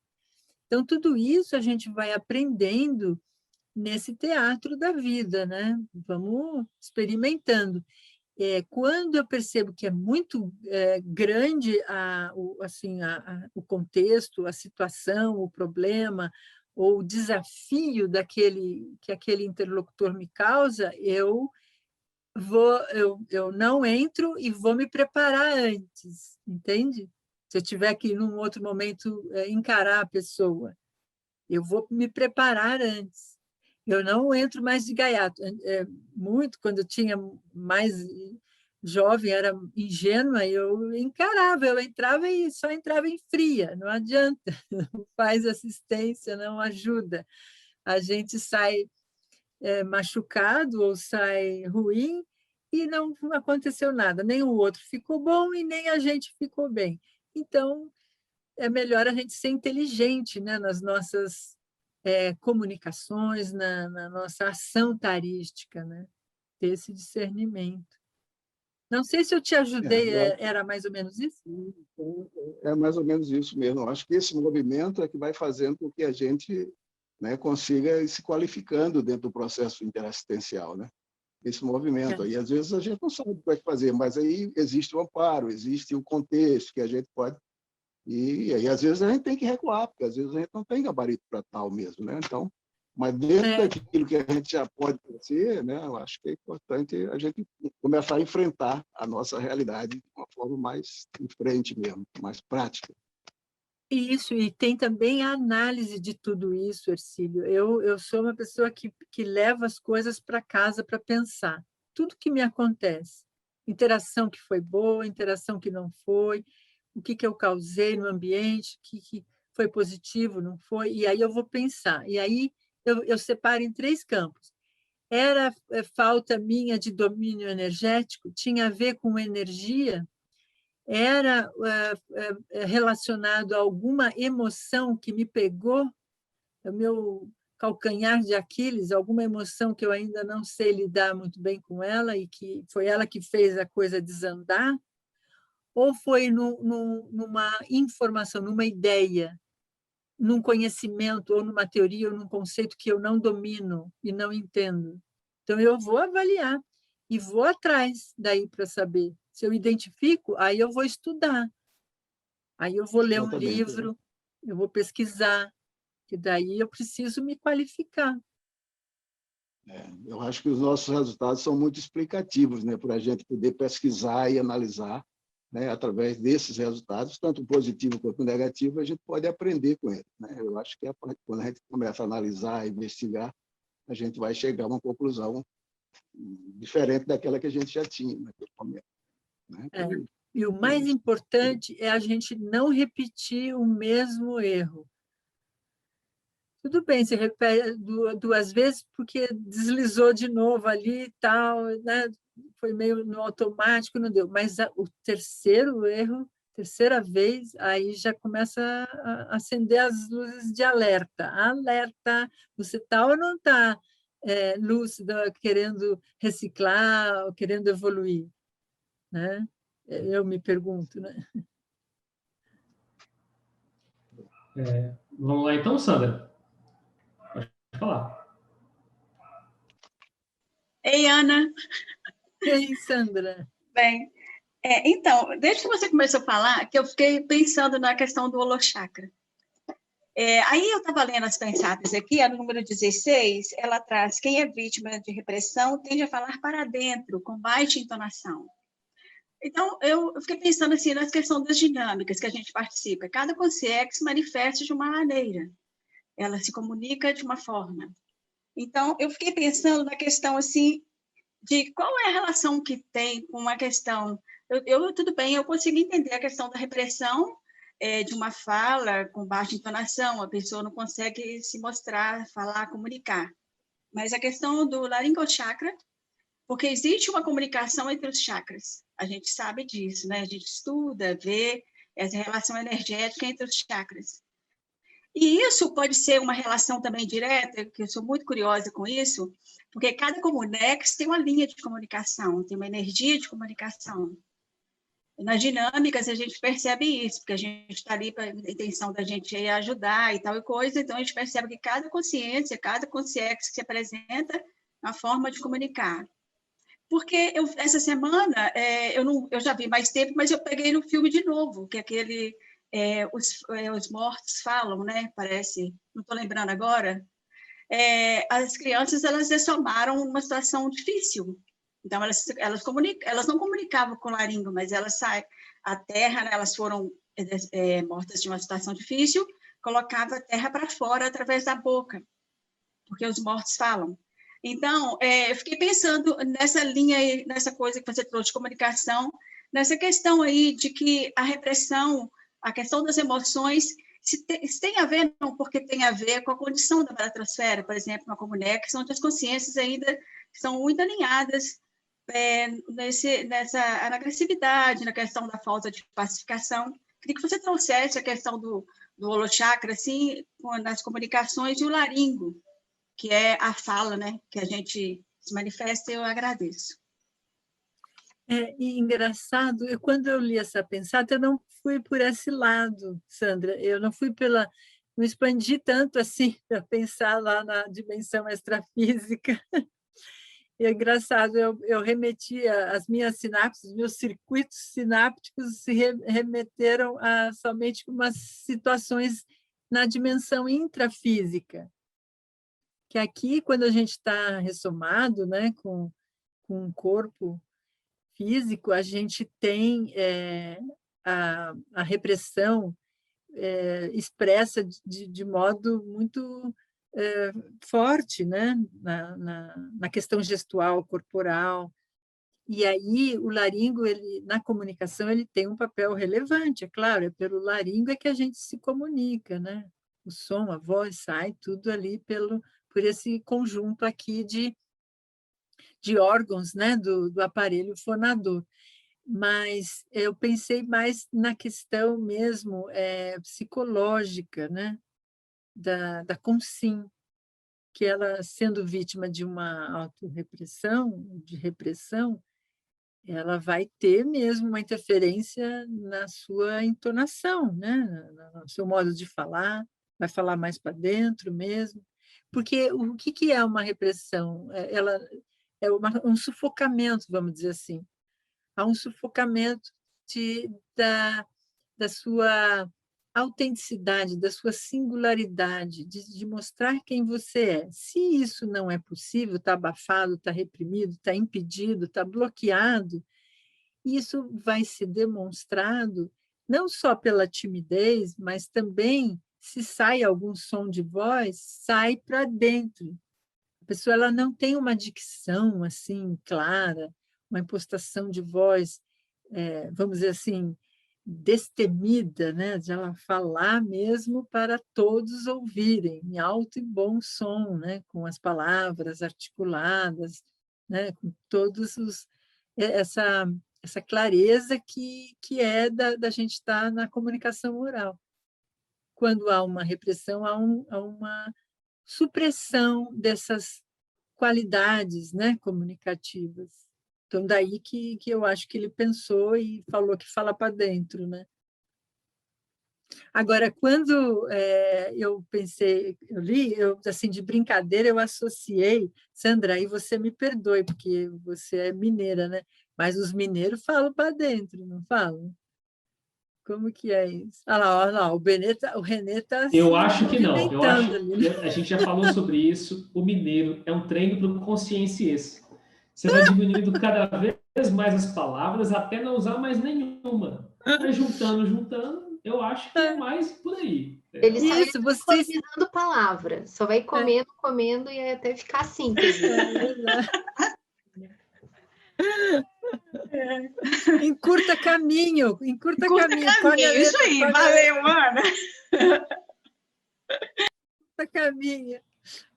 Então, tudo isso a gente vai aprendendo nesse teatro da vida, né? Vamos experimentando. Quando eu percebo que é muito grande o contexto, a situação, o problema, ou o desafio que aquele interlocutor me causa, eu não entro e vou me preparar antes, entende? Se eu tiver que, num outro momento, encarar a pessoa, eu vou me preparar antes. Eu não entro mais de gaiato. Muito, quando eu tinha mais jovem, era ingênua, eu encarava, eu entrava e só entrava em fria, não adianta, não faz assistência, não ajuda. A gente sai machucado ou sai ruim e não aconteceu nada, nem o outro ficou bom e nem a gente ficou bem. Então, é melhor a gente ser inteligente, né, nas nossas comunicações, na nossa ação tarística, né? Ter esse discernimento. Não sei se eu te ajudei, era mais ou menos isso? É mais ou menos isso mesmo. Eu acho que esse movimento é que vai fazendo com que a gente né, consiga ir se qualificando dentro do processo interassistencial, né? Esse movimento. Aí, às vezes, a gente não sabe o que vai fazer, mas aí existe o amparo, existe o contexto que a gente pode... E aí, às vezes, a gente tem que recuar, porque às vezes a gente não tem gabarito para tal mesmo, né? Então, mas dentro daquilo que a gente já pode fazer, né, eu acho que é importante a gente começar a enfrentar a nossa realidade de uma forma mais em frente mesmo, mais prática. Isso, e tem também a análise de tudo isso, Hercílio. Eu sou uma pessoa que leva as coisas para casa para pensar. Tudo que me acontece, interação que foi boa, interação que não foi, o que eu causei no ambiente, o que foi positivo, não foi, e aí eu vou pensar. E aí eu separo em 3 campos. Era falta minha de domínio energético, tinha a ver com energia, era relacionado a alguma emoção que me pegou, o meu calcanhar de Aquiles, alguma emoção que eu ainda não sei lidar muito bem com ela e que foi ela que fez a coisa desandar, ou foi numa informação, numa ideia, num conhecimento, ou numa teoria, ou num conceito que eu não domino e não entendo. Então, eu vou avaliar e vou atrás daí para saber. Se eu identifico, aí eu vou estudar. Aí eu vou ler um livro, eu vou pesquisar, que daí eu preciso me qualificar. Eu acho que os nossos resultados são muito explicativos, né, para a gente poder pesquisar e analisar, né, através desses resultados, tanto positivo quanto negativo, a gente pode aprender com eles, né? Eu acho que quando a gente começa a analisar, investigar, a gente vai chegar a uma conclusão diferente daquela que a gente já tinha naquele momento, né? E o mais importante é a gente não repetir o mesmo erro. Tudo bem, você repete 2 vezes porque deslizou de novo ali e tal, né? Foi meio no automático, não deu. Mas o terceiro erro, terceira vez, aí já começa a acender as luzes de alerta. Alerta, você está ou não está lúcida, querendo reciclar, querendo evoluir, né? Eu me pergunto, né? Vamos lá então, Sandra? Pode falar. Ei, Ana. Ei, Sandra. Bem, então, desde que você começou a falar, que eu fiquei pensando na questão do holochakra. Aí eu estava lendo as pensadas aqui, a número 16, ela traz: quem é vítima de repressão tende a falar para dentro, com baixa entonação. Então, eu fiquei pensando assim, na questão das dinâmicas que a gente participa. Cada consciência se manifesta de uma maneira, ela se comunica de uma forma. Então, eu fiquei pensando na questão assim, de qual é a relação que tem com a questão... tudo bem, eu consigo entender a questão da repressão, de uma fala com baixa entonação, a pessoa não consegue se mostrar, falar, comunicar. Mas a questão do laringochakra, porque existe uma comunicação entre os chakras, a gente sabe disso, né? A gente estuda, vê essa relação energética entre os chakras. E isso pode ser uma relação também direta, que eu sou muito curiosa com isso, porque cada comunex tem uma linha de comunicação, tem uma energia de comunicação. E nas dinâmicas a gente percebe isso, porque a gente está ali para a intenção da gente ajudar e tal e coisa, então a gente percebe que cada consciência que se apresenta, uma forma de comunicar. Porque essa semana, eu já vi mais tempo, mas eu peguei no filme de novo, que é aquele... os mortos falam, né? Parece, não estou lembrando agora. As crianças, elas dessomaram uma situação difícil. Então, elas não comunicavam com o laringo, mas elas saem a terra, né, elas foram mortas de uma situação difícil, colocava a terra para fora através da boca, porque os mortos falam. Então, eu fiquei pensando nessa linha aí, nessa coisa que você trouxe de comunicação, nessa questão aí de que a repressão, a questão das emoções, se tem a ver, não, porque tem a ver com a condição da baratrosfera, por exemplo, uma comunex, onde as consciências ainda são muito alinhadas na agressividade, na questão da falta de pacificação. Queria que você trouxesse a questão do holochakra, assim, nas comunicações, e o laringo, que é a fala, né, que a gente se manifesta, eu agradeço. E engraçado, quando eu li essa pensada, eu não fui por esse lado, Sandra, eu não fui não expandi tanto assim para pensar lá na dimensão extrafísica. E é engraçado, eu remetia as minhas sinapses, meus circuitos sinápticos se remeteram a somente umas situações na dimensão intrafísica. Que aqui, quando a gente está ressomado, né, com um corpo físico, a gente tem a repressão expressa de modo muito forte, né? na questão gestual, corporal. E aí o laringo, na comunicação, ele tem um papel relevante, é claro, é pelo laringo é que a gente se comunica, né? O som, a voz, sai tudo ali por esse conjunto aqui de órgãos, né? do aparelho fonador. Mas eu pensei mais na questão mesmo psicológica, né? da Consim, que ela, sendo vítima de uma autorrepressão, de repressão, ela vai ter mesmo uma interferência na sua entonação, né? no seu modo de falar, vai falar mais para dentro mesmo. Porque o que é uma repressão? Ela é um sufocamento, vamos dizer assim. Há um sufocamento da sua autenticidade, da sua singularidade, de mostrar quem você é. Se isso não é possível, está abafado, está reprimido, está impedido, está bloqueado, isso vai ser demonstrado não só pela timidez, mas também, se sai algum som de voz, sai para dentro. A pessoa ela não tem uma dicção assim clara, uma impostação de voz, vamos dizer assim, destemida, né? De ela falar mesmo para todos ouvirem, em alto e bom som, né? Com as palavras articuladas, né? Com todos essa clareza que é da gente estar na comunicação oral. Quando há uma repressão, há uma supressão dessas qualidades, né, comunicativas. Então, daí que eu acho que ele pensou e falou que fala para dentro, né? Agora, quando eu pensei, eu li, assim, de brincadeira, eu associei, Sandra, aí você me perdoe, porque você é mineira, né? Mas os mineiros falam para dentro, não falam? Como que é isso? Olha lá, o Renê está Eu acho que não. Eu acho ali, que a gente já falou sobre isso. O mineiro é um treino para o consciência. Você vai diminuindo cada vez mais as palavras até não usar mais nenhuma. Vai juntando, eu acho que é mais por aí. Ele só vai economizando palavra, só vai comendo e até ficar assim. Encurta caminho. Isso aí, valeu, Ana. Encurta caminho.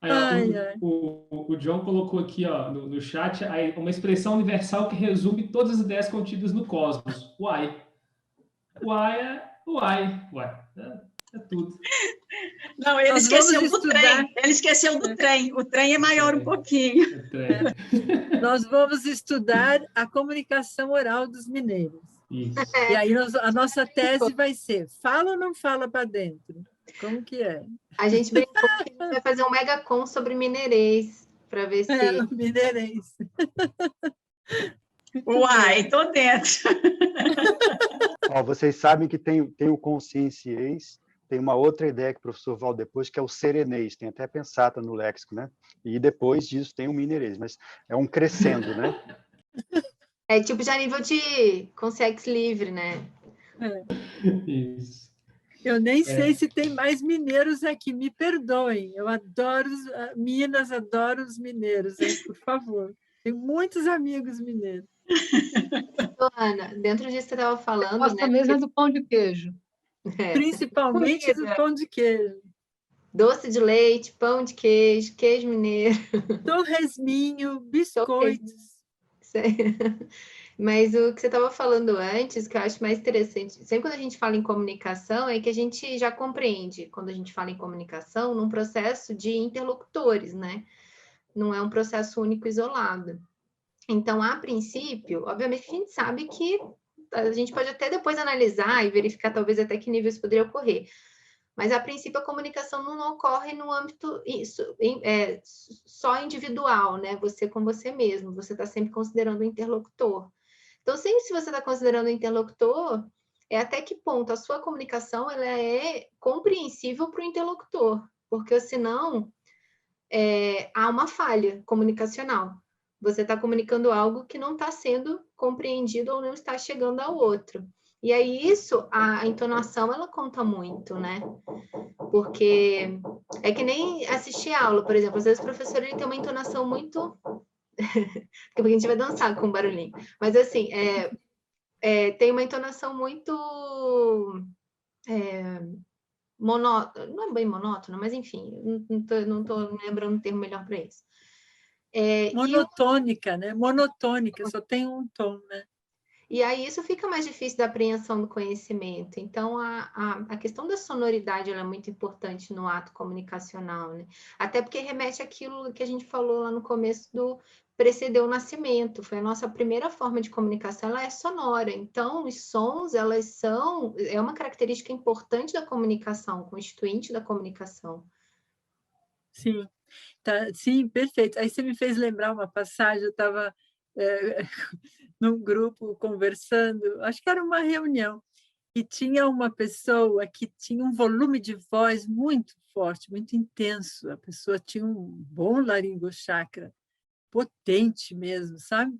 Aí, o John colocou aqui no chat uma expressão universal que resume todas as ideias contidas no cosmos. Uai. Uai. É tudo. Não, ele esqueceu do trem. Ele esqueceu do trem. O trem é maior um pouquinho. Nós vamos estudar a comunicação oral dos mineiros. Isso. E aí a nossa tese vai ser: fala ou não fala para dentro? Como que é? A gente brincou que a gente vai fazer um megacon sobre mineirês, para ver se... mineirês. Uai, estou dentro. Vocês sabem que tem o conscienciês, tem uma outra ideia que o professor Valdo depois, que é o serenês, tem até pensata no léxico, né? E depois disso tem o mineirês, mas é um crescendo, né? É tipo já nível de consciência livre, né? Isso. Eu nem sei se tem mais mineiros aqui, me perdoem. Eu adoro Minas, adoro os mineiros, hein? Por favor. Tenho muitos amigos mineiros. Ana, dentro disso que você estava falando... Gosta mesmo do pão de queijo. Principalmente do pão de queijo. Doce de leite, pão de queijo, queijo mineiro. Torresminho, biscoitos. Mas o que você estava falando antes, que eu acho mais interessante, sempre quando a gente fala em comunicação, é que a gente já compreende, quando a gente fala em comunicação, num processo de interlocutores, né? Não é um processo único isolado. Então, a princípio, obviamente, a gente sabe que a gente pode até depois analisar e verificar talvez até que nível isso poderia ocorrer. Mas, a princípio, a comunicação não ocorre no âmbito só individual, né? Você com você mesmo, você está sempre considerando o interlocutor. Então, sempre se você está considerando o interlocutor, até que ponto a sua comunicação ela é compreensível para o interlocutor, porque senão há uma falha comunicacional. Você está comunicando algo que não está sendo compreendido ou não está chegando ao outro. E aí a entonação, ela conta muito, né? Porque é que nem assistir aula, por exemplo. Às vezes o professor ele tem uma entonação muito... Daqui a pouco a gente vai dançar com barulhinho. Mas, assim, tem uma entonação muito... monótona. Não é bem monótona, mas, enfim, não estou me lembrando um termo melhor para isso. Monotônica, né? Monotônica, só tem um tom, né? E aí isso fica mais difícil da apreensão do conhecimento. Então, a questão da sonoridade ela é muito importante no ato comunicacional, né? Até porque remete àquilo que a gente falou lá no começo do preceder o nascimento. Foi a nossa primeira forma de comunicação, ela é sonora. Então, os sons, é uma característica importante da comunicação, constituinte da comunicação. Sim, sim, perfeito. Aí você me fez lembrar uma passagem, eu estava num grupo conversando, acho que era uma reunião, e tinha uma pessoa que tinha um volume de voz muito forte, muito intenso. A pessoa tinha um bom laringochakra, potente mesmo, sabe?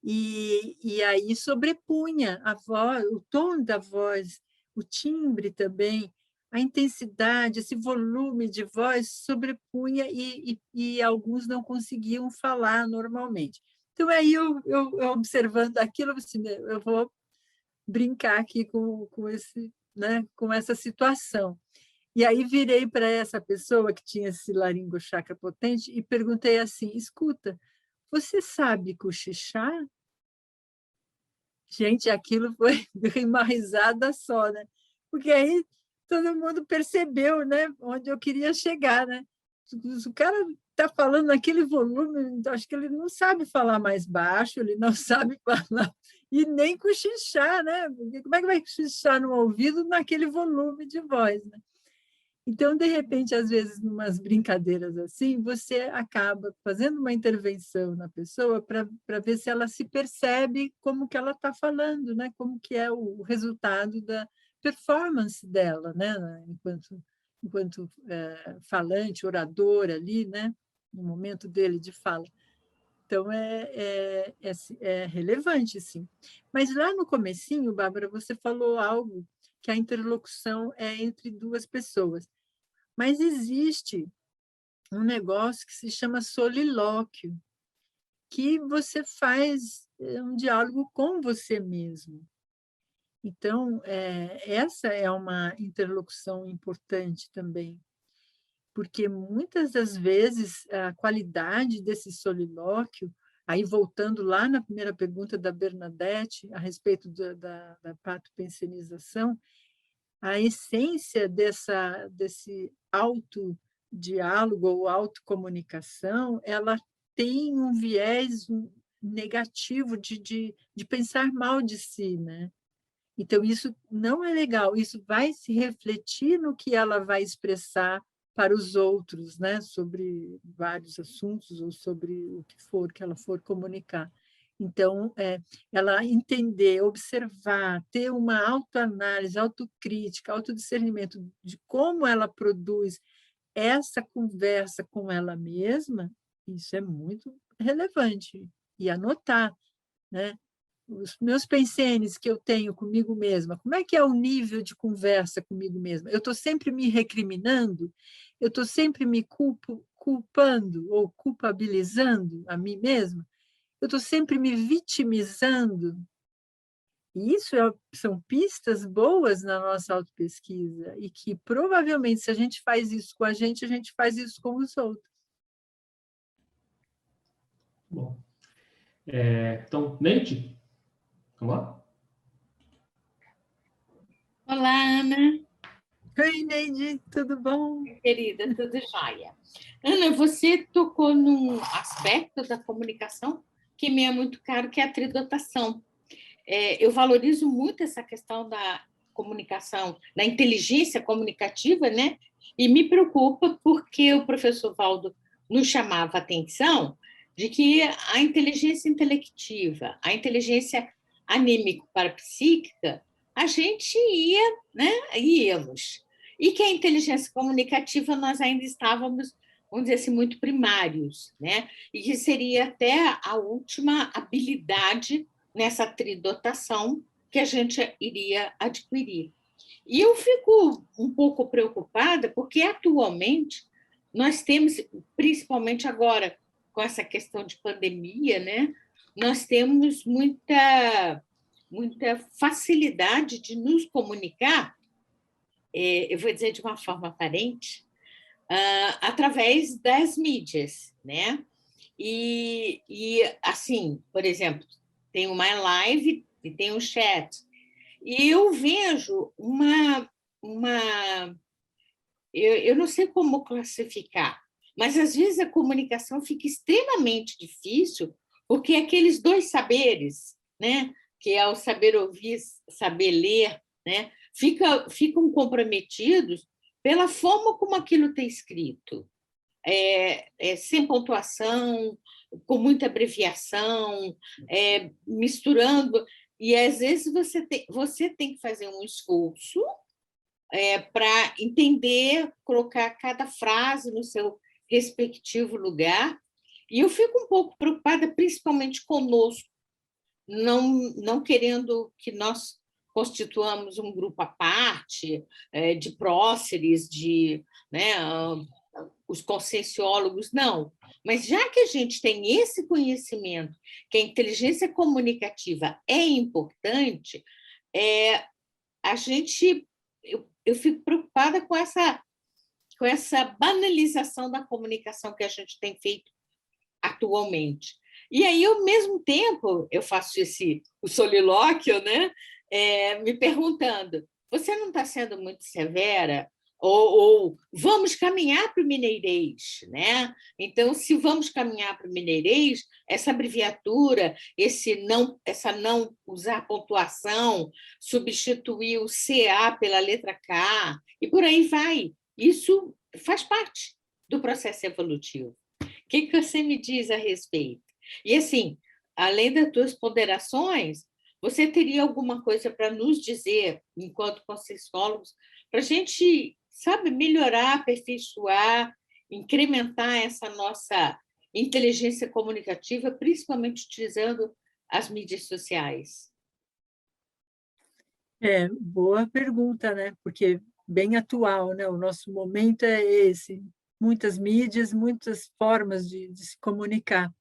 E aí sobrepunha a voz, o tom da voz, o timbre também, a intensidade, esse volume de voz sobrepunha e alguns não conseguiam falar normalmente. Então, aí eu observando aquilo, assim, eu vou brincar aqui com essa situação. E aí virei para essa pessoa que tinha esse laringochakra potente e perguntei assim, escuta, você sabe cochichar? Gente, aquilo foi uma risada só, né? Porque aí todo mundo percebeu, né, onde eu queria chegar, né? O cara está falando naquele volume, então acho que ele não sabe falar mais baixo, ele não sabe falar e nem cochichar, né? Porque como é que vai cochichar no ouvido naquele volume de voz, né? Então, de repente, às vezes, em umas brincadeiras assim, você acaba fazendo uma intervenção na pessoa para ver se ela se percebe como que ela está falando, né? Como que é o resultado da performance dela, né? Enquanto falante, oradora ali, né? No momento dele de fala. Então, é relevante, sim. Mas lá no comecinho, Bárbara, você falou algo que a interlocução é entre duas pessoas. Mas existe um negócio que se chama solilóquio, que você faz um diálogo com você mesmo. Então, essa é uma interlocução importante também, porque muitas das vezes a qualidade desse solilóquio, aí voltando lá na primeira pergunta da Bernadette, a respeito da patopensenização, a essência desse autodiálogo ou autocomunicação, ela tem um viés negativo de pensar mal de si, né? Então, isso não é legal, isso vai se refletir no que ela vai expressar para os outros, né? Sobre vários assuntos ou sobre o que for que ela for comunicar. Então, ela entender, observar, ter uma autoanálise, autocrítica, autodiscernimento de como ela produz essa conversa com ela mesma, isso é muito relevante. E anotar, né? Os meus pensenes que eu tenho comigo mesma, como é que é o nível de conversa comigo mesma? Eu estou sempre me recriminando? Eu estou sempre me culpando ou culpabilizando a mim mesma? Eu estou sempre me vitimizando? E isso são pistas boas na nossa autopesquisa e que, provavelmente, se a gente faz isso com a gente faz isso com os outros. Bom. Então, Neide, vamos lá? Olá, Ana. Oi, Neide, tudo bom? Querida, tudo jóia. Ana, você tocou num aspecto da comunicação que me é muito caro, que é a tridotação. Eu valorizo muito essa questão da comunicação, na inteligência comunicativa, né? E me preocupa porque o professor Valdo nos chamava a atenção de que a inteligência intelectiva, a inteligência anímico-parapsíquica, a gente ia, né? Íamos. E que a inteligência comunicativa nós ainda estávamos, vamos dizer assim, muito primários, né? E que seria até a última habilidade nessa tridotação que a gente iria adquirir. E eu fico um pouco preocupada, porque atualmente nós temos, principalmente agora com essa questão de pandemia, né? Nós temos muita facilidade de nos comunicar, eu vou dizer de uma forma aparente, através das mídias, né? E assim, por exemplo, tem uma live e tem um chat. E eu vejo eu não sei como classificar, mas às vezes a comunicação fica extremamente difícil, porque aqueles dois saberes, né, que é o saber ouvir, saber ler, né, ficam comprometidos pela forma como aquilo está escrito. Sem pontuação, com muita abreviação, misturando, e às vezes você tem que fazer um esforço para entender, colocar cada frase no seu respectivo lugar, e eu fico um pouco preocupada, principalmente conosco, não querendo que nós constituamos um grupo à parte, de próceres, né, os conscienciólogos, não. Mas já que a gente tem esse conhecimento, que a inteligência comunicativa é importante, eu fico preocupada com essa banalização da comunicação que a gente tem feito atualmente. E aí, ao mesmo tempo, eu faço o solilóquio, né? Me perguntando, você não está sendo muito severa? Ou vamos caminhar para o mineirês, né? Então, se vamos caminhar para o mineirês, essa abreviatura, essa não usar pontuação, substituir o CA pela letra K, e por aí vai. Isso faz parte do processo evolutivo. O que você me diz a respeito? E, assim, além das tuas ponderações, você teria alguma coisa para nos dizer, enquanto conscienciólogos, para a gente, sabe, melhorar, aperfeiçoar, incrementar essa nossa inteligência comunicativa, principalmente utilizando as mídias sociais? Boa pergunta, né? Porque bem atual, né? O nosso momento é esse. Muitas mídias, muitas formas de se comunicar.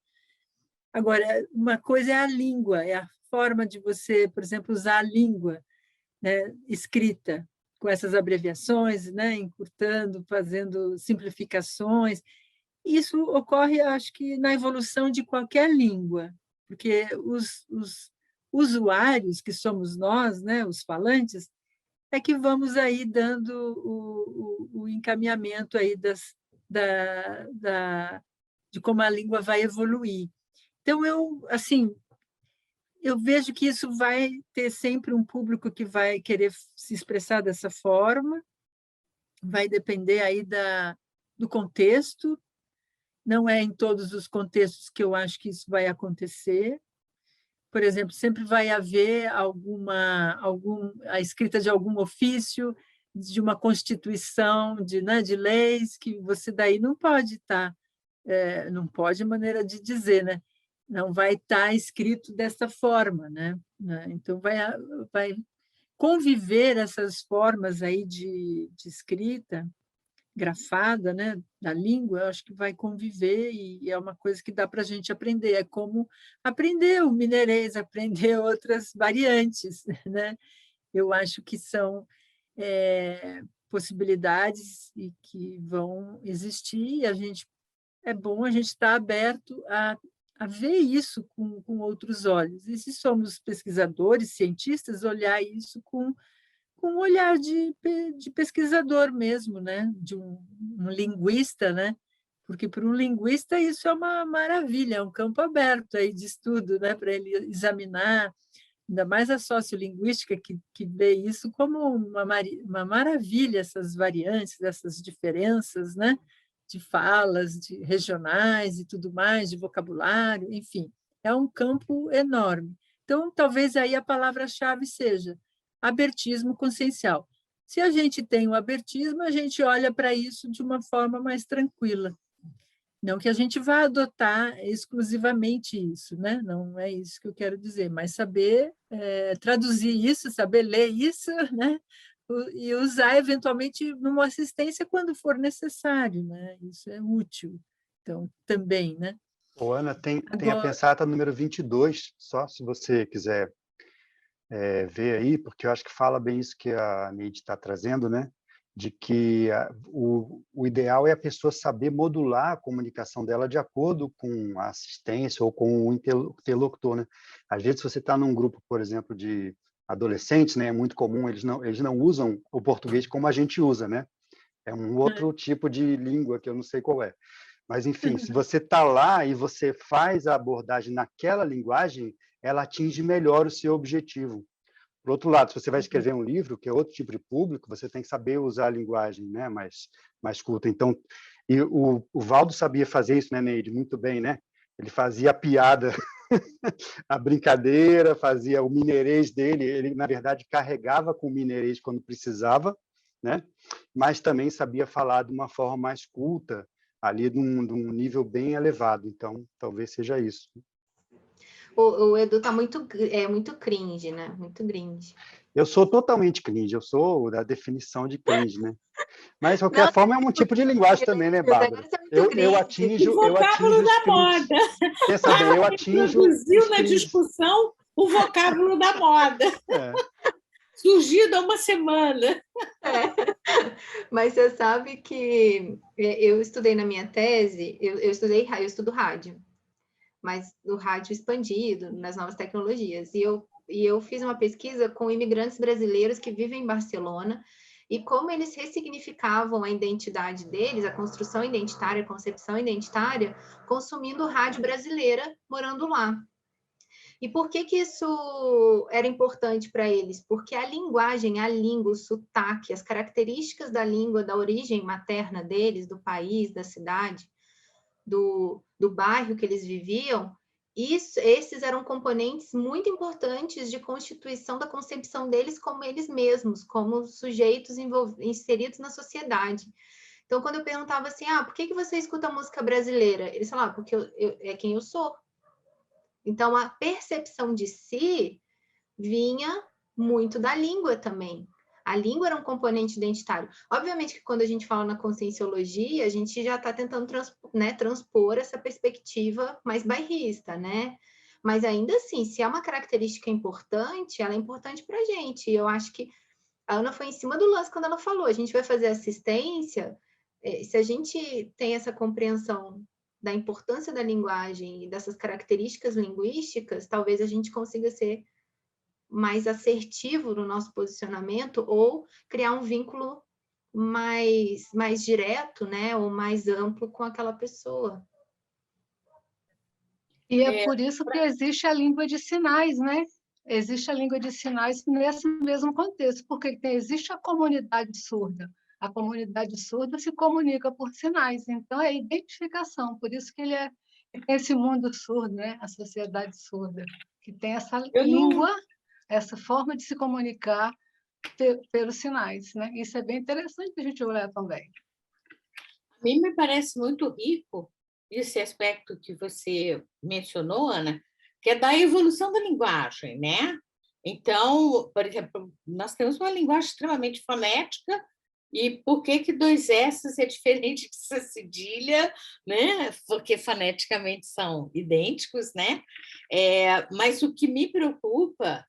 Agora, uma coisa é a língua, é a forma de você, por exemplo, usar a língua, né, escrita, com essas abreviações, né, encurtando, fazendo simplificações. Isso ocorre, acho que, na evolução de qualquer língua, porque os usuários, que somos nós, né, os falantes, é que vamos aí dando o encaminhamento aí de como a língua vai evoluir. Então, eu vejo que isso vai ter sempre um público que vai querer se expressar dessa forma, vai depender aí do contexto, não é em todos os contextos que eu acho que isso vai acontecer. Por exemplo, sempre vai haver a escrita de algum ofício, de uma constituição, de leis, que você daí não pode estar, não pode maneira de dizer, né? Não vai estar escrito dessa forma, né? Então, vai conviver essas formas aí de escrita, grafada, né, da língua, eu acho que vai conviver e é uma coisa que dá para a gente aprender. É como aprender o mineirês, aprender outras variantes, né? Eu acho que são possibilidades e que vão existir e é bom a gente estar aberto a ver isso com outros olhos. E se somos pesquisadores, cientistas, olhar isso com um olhar de pesquisador mesmo, né? De um linguista, né? Porque para um linguista isso é uma maravilha, é um campo aberto aí de estudo, né? Para ele examinar ainda mais a sociolinguística, que vê isso como uma maravilha, essas variantes, essas diferenças, né? De falas, de regionais e tudo mais, de vocabulário, enfim, é um campo enorme. Então, talvez aí a palavra-chave seja abertismo consciencial. Se a gente tem o abertismo, a gente olha para isso de uma forma mais tranquila. Não que a gente vá adotar exclusivamente isso, né? Não é isso que eu quero dizer, mas saber traduzir isso, saber ler isso, né? E usar eventualmente numa assistência quando for necessário, né? Isso é útil. Então, também, né? Ô, Ana, tem a Agora, pensata número 22, só se você quiser ver aí, porque eu acho que fala bem isso que a Neide está trazendo, né? De que o ideal é a pessoa saber modular a comunicação dela de acordo com a assistência ou com o interlocutor, né? Às vezes, se você está num grupo, por exemplo, de adolescentes, né? É muito comum, eles não usam o português como a gente usa, né? É um outro tipo de língua que eu não sei qual é. Mas, enfim, se você está lá e você faz a abordagem naquela linguagem, ela atinge melhor o seu objetivo. Por outro lado, se você vai escrever um livro, que é outro tipo de público, você tem que saber usar a linguagem, né, mais culta. Então, e o Valdo sabia fazer isso, né, Neide? Muito bem, né? Ele fazia a piada, a brincadeira, fazia o mineirês dele. Ele, na verdade, carregava com o mineirês quando precisava, né? Mas também sabia falar de uma forma mais culta, ali de um nível bem elevado. Então, talvez seja isso. O Edu tá muito cringe, né? Muito cringe. Eu sou totalmente cringe, eu sou da definição de cringe, né? Mas, de qualquer forma, é um tipo de linguagem também, né, Bárbara? Eu atinjo... O vocábulo da moda. Pensa bem, eu atinjo... Introduziu na discussão o vocábulo da moda. Surgido há uma semana. Mas você sabe que eu estudei na minha tese, eu estudo rádio, mas no rádio expandido, nas novas tecnologias. E eu fiz uma pesquisa com imigrantes brasileiros que vivem em Barcelona e como eles ressignificavam a identidade deles, a construção identitária, a concepção identitária, consumindo rádio brasileira, morando lá. E por que isso era importante para eles? Porque a linguagem, a língua, o sotaque, as características da língua, da origem materna deles, do país, da cidade, do bairro que eles viviam, esses eram componentes muito importantes de constituição da concepção deles como eles mesmos, como sujeitos inseridos na sociedade. Então, quando eu perguntava assim, por que você escuta música brasileira? Eles falavam, porque é quem eu sou. Então, a percepção de si vinha muito da língua também. A língua era um componente identitário. Obviamente que quando a gente fala na conscienciologia, a gente já está tentando transpor essa perspectiva mais bairrista, né? Mas ainda assim, se é uma característica importante, ela é importante para a gente. E eu acho que a Ana foi em cima do lance quando ela falou, a gente vai fazer assistência, se a gente tem essa compreensão da importância da linguagem e dessas características linguísticas, talvez a gente consiga ser mais assertivo no nosso posicionamento ou criar um vínculo mais direto, né, ou mais amplo com aquela pessoa. E é por isso que existe a língua de sinais, né? Existe a língua de sinais nesse mesmo contexto, porque existe a comunidade surda. A comunidade surda se comunica por sinais, então é identificação, por isso que ele tem esse mundo surdo, né? A sociedade surda, que tem essa língua, essa forma de se comunicar pelos sinais, né? Isso é bem interessante a gente olhar também. A mim me parece muito rico esse aspecto que você mencionou, Ana, que é da evolução da linguagem, né? Então, por exemplo, nós temos uma linguagem extremamente fonética, e por que 2 S's é diferente dessa cedilha, né? Porque foneticamente são idênticos, né? Mas o que me preocupa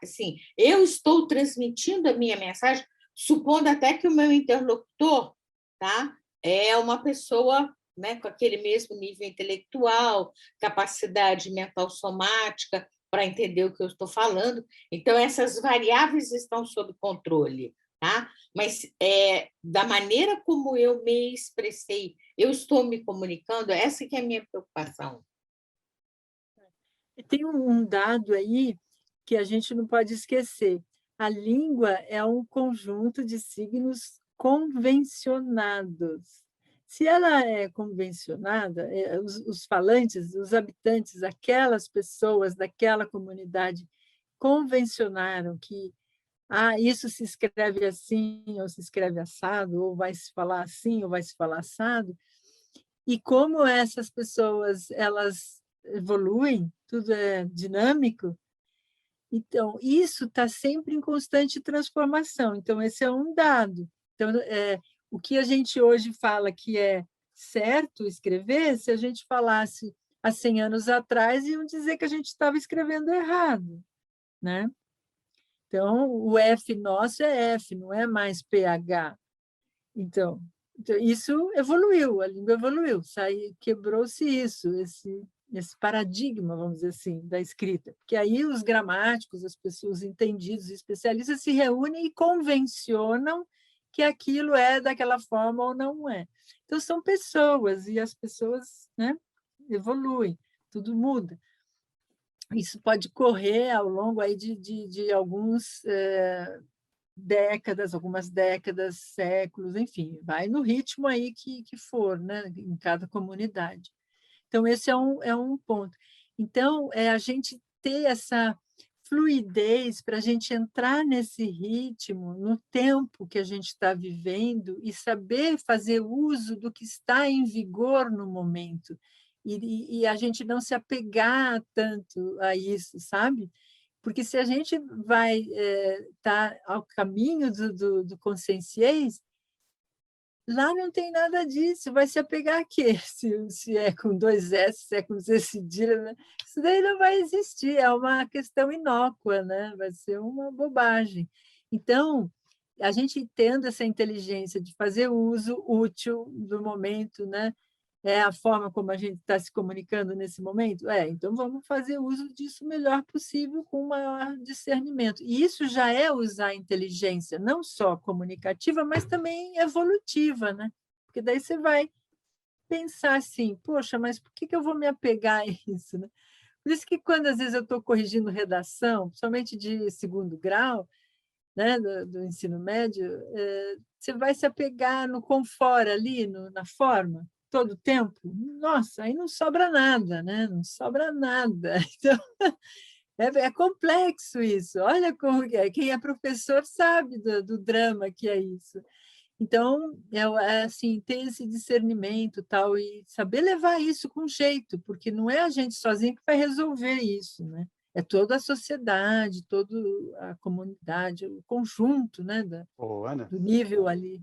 assim, eu estou transmitindo a minha mensagem, supondo até que o meu interlocutor, tá, é uma pessoa, né, com aquele mesmo nível intelectual, capacidade mental somática para entender o que eu estou falando. Então, essas variáveis estão sob controle, tá? Mas da maneira como eu me expressei, eu estou me comunicando, essa que é a minha preocupação. E tem um dado aí que a gente não pode esquecer. A língua é um conjunto de signos convencionados. Se ela é convencionada, os falantes, os habitantes, aquelas pessoas daquela comunidade convencionaram que isso se escreve assim, ou se escreve assado, ou vai se falar assim, ou vai se falar assado. E como essas pessoas elas evoluem, tudo é dinâmico, então isso está sempre em constante transformação. Então, esse é um dado. Então, o que a gente hoje fala que é certo escrever, se a gente falasse há 100 anos atrás, iam dizer que a gente estava escrevendo errado, né? Então, o F nosso é F, não é mais PH. Então, isso evoluiu, a língua evoluiu, quebrou-se isso, esse paradigma, vamos dizer assim, da escrita. Porque aí os gramáticos, as pessoas entendidas, especialistas, se reúnem e convencionam que aquilo é daquela forma ou não é. Então, são pessoas, e as pessoas, né, evoluem, tudo muda. Isso pode correr ao longo aí de algumas décadas, séculos, enfim, vai no ritmo aí que for, né, em cada comunidade. Então, esse é um ponto. Então, a gente ter essa fluidez para a gente entrar nesse ritmo, no tempo que a gente está vivendo e saber fazer uso do que está em vigor no momento. E a gente não se apegar tanto a isso, sabe? Porque se a gente vai estar ao caminho do consciênciês, lá não tem nada disso, vai se apegar a quê? Se é com 2 S, se é com Z cedilha, né? Isso daí não vai existir, é uma questão inócua, né? Vai ser uma bobagem. Então, a gente tendo essa inteligência de fazer uso útil do momento, né? É a forma como a gente está se comunicando nesse momento? Então vamos fazer uso disso o melhor possível, com o maior discernimento. E isso já é usar a inteligência, não só comunicativa, mas também evolutiva, né? Porque daí você vai pensar assim, poxa, mas por que eu vou me apegar a isso, né? Por isso que quando às vezes eu estou corrigindo redação, principalmente de 2º grau, né, do ensino médio, você vai se apegar no confort ali, na forma, todo o tempo, nossa, aí não sobra nada, né? Não sobra nada. Então, é complexo isso. Olha como é. Quem é professor sabe do drama que é isso. Então, assim, ter esse discernimento tal, e saber levar isso com jeito, porque não é a gente sozinho que vai resolver isso, né? É toda a sociedade, toda a comunidade, o conjunto, né, Ana, do nível ali.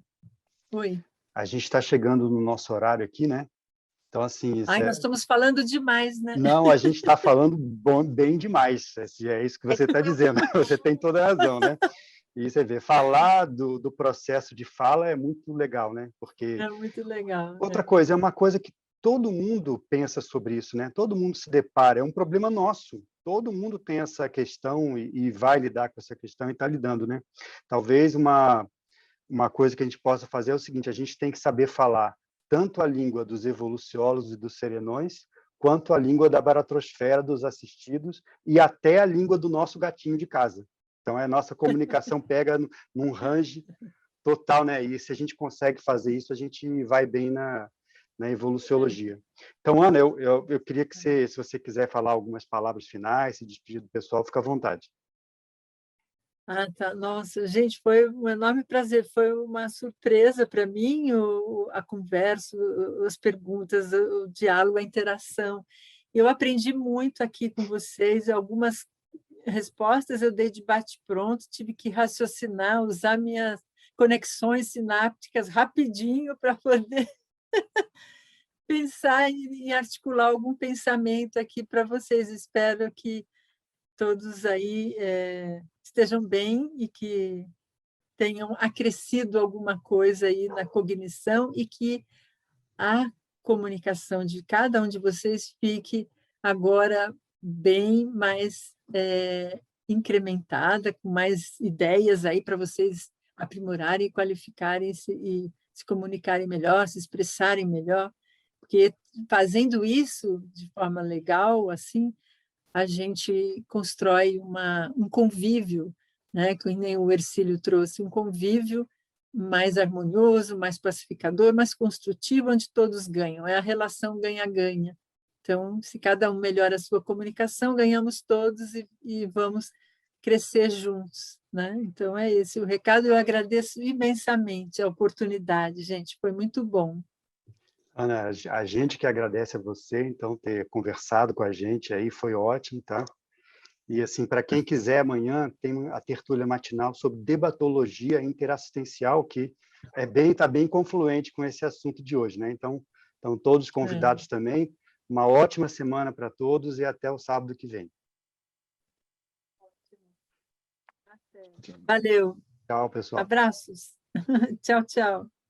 Oi. a gente está chegando no nosso horário aqui, né? Então, assim... Nós estamos falando demais, né? Não, a gente está falando bem demais. É isso que você está dizendo. Você tem toda a razão, né? E você vê, falar do processo de fala é muito legal, né? Porque... É muito legal. Outra coisa, é uma coisa que todo mundo pensa sobre isso, né? Todo mundo se depara, é um problema nosso. Todo mundo tem essa questão e vai lidar com essa questão e está lidando, né? Talvez uma coisa que a gente possa fazer é o seguinte: a gente tem que saber falar tanto a língua dos evoluciólogos e dos serenões, quanto a língua da baratrosfera, dos assistidos, e até a língua do nosso gatinho de casa. Então, a nossa comunicação pega num range total, né? E se a gente consegue fazer isso, a gente vai bem na evoluciologia. Então, Ana, eu queria que você, se você quiser falar algumas palavras finais, se despedir do pessoal, fica à vontade. Tá. Nossa, gente, foi um enorme prazer, foi uma surpresa para mim a conversa, as perguntas, o diálogo, a interação. Eu aprendi muito aqui com vocês, algumas respostas eu dei de bate-pronto, tive que raciocinar, usar minhas conexões sinápticas rapidinho para poder pensar em articular algum pensamento aqui para vocês. Espero que todos aí estejam bem e que tenham acrescido alguma coisa aí na cognição e que a comunicação de cada um de vocês fique agora bem mais incrementada, com mais ideias aí para vocês aprimorarem, qualificarem-se e se comunicarem melhor, se expressarem melhor, porque fazendo isso de forma legal, assim, a gente constrói um convívio, né, que nem o Hercílio trouxe, um convívio mais harmonioso, mais pacificador, mais construtivo, onde todos ganham. É a relação ganha-ganha. Então, se cada um melhora a sua comunicação, ganhamos todos e vamos crescer juntos, né? Então, é esse o recado. Eu agradeço imensamente a oportunidade, gente. Foi muito bom. Ana, a gente que agradece a você, então, ter conversado com a gente aí, foi ótimo, tá? E, assim, para quem quiser, amanhã tem a tertúlia matinal sobre debatologia interassistencial, que está bem confluente com esse assunto de hoje, né? Então, todos convidados também. Uma ótima semana para todos e até o sábado que vem. Valeu. Tchau, pessoal. Abraços. Tchau, tchau.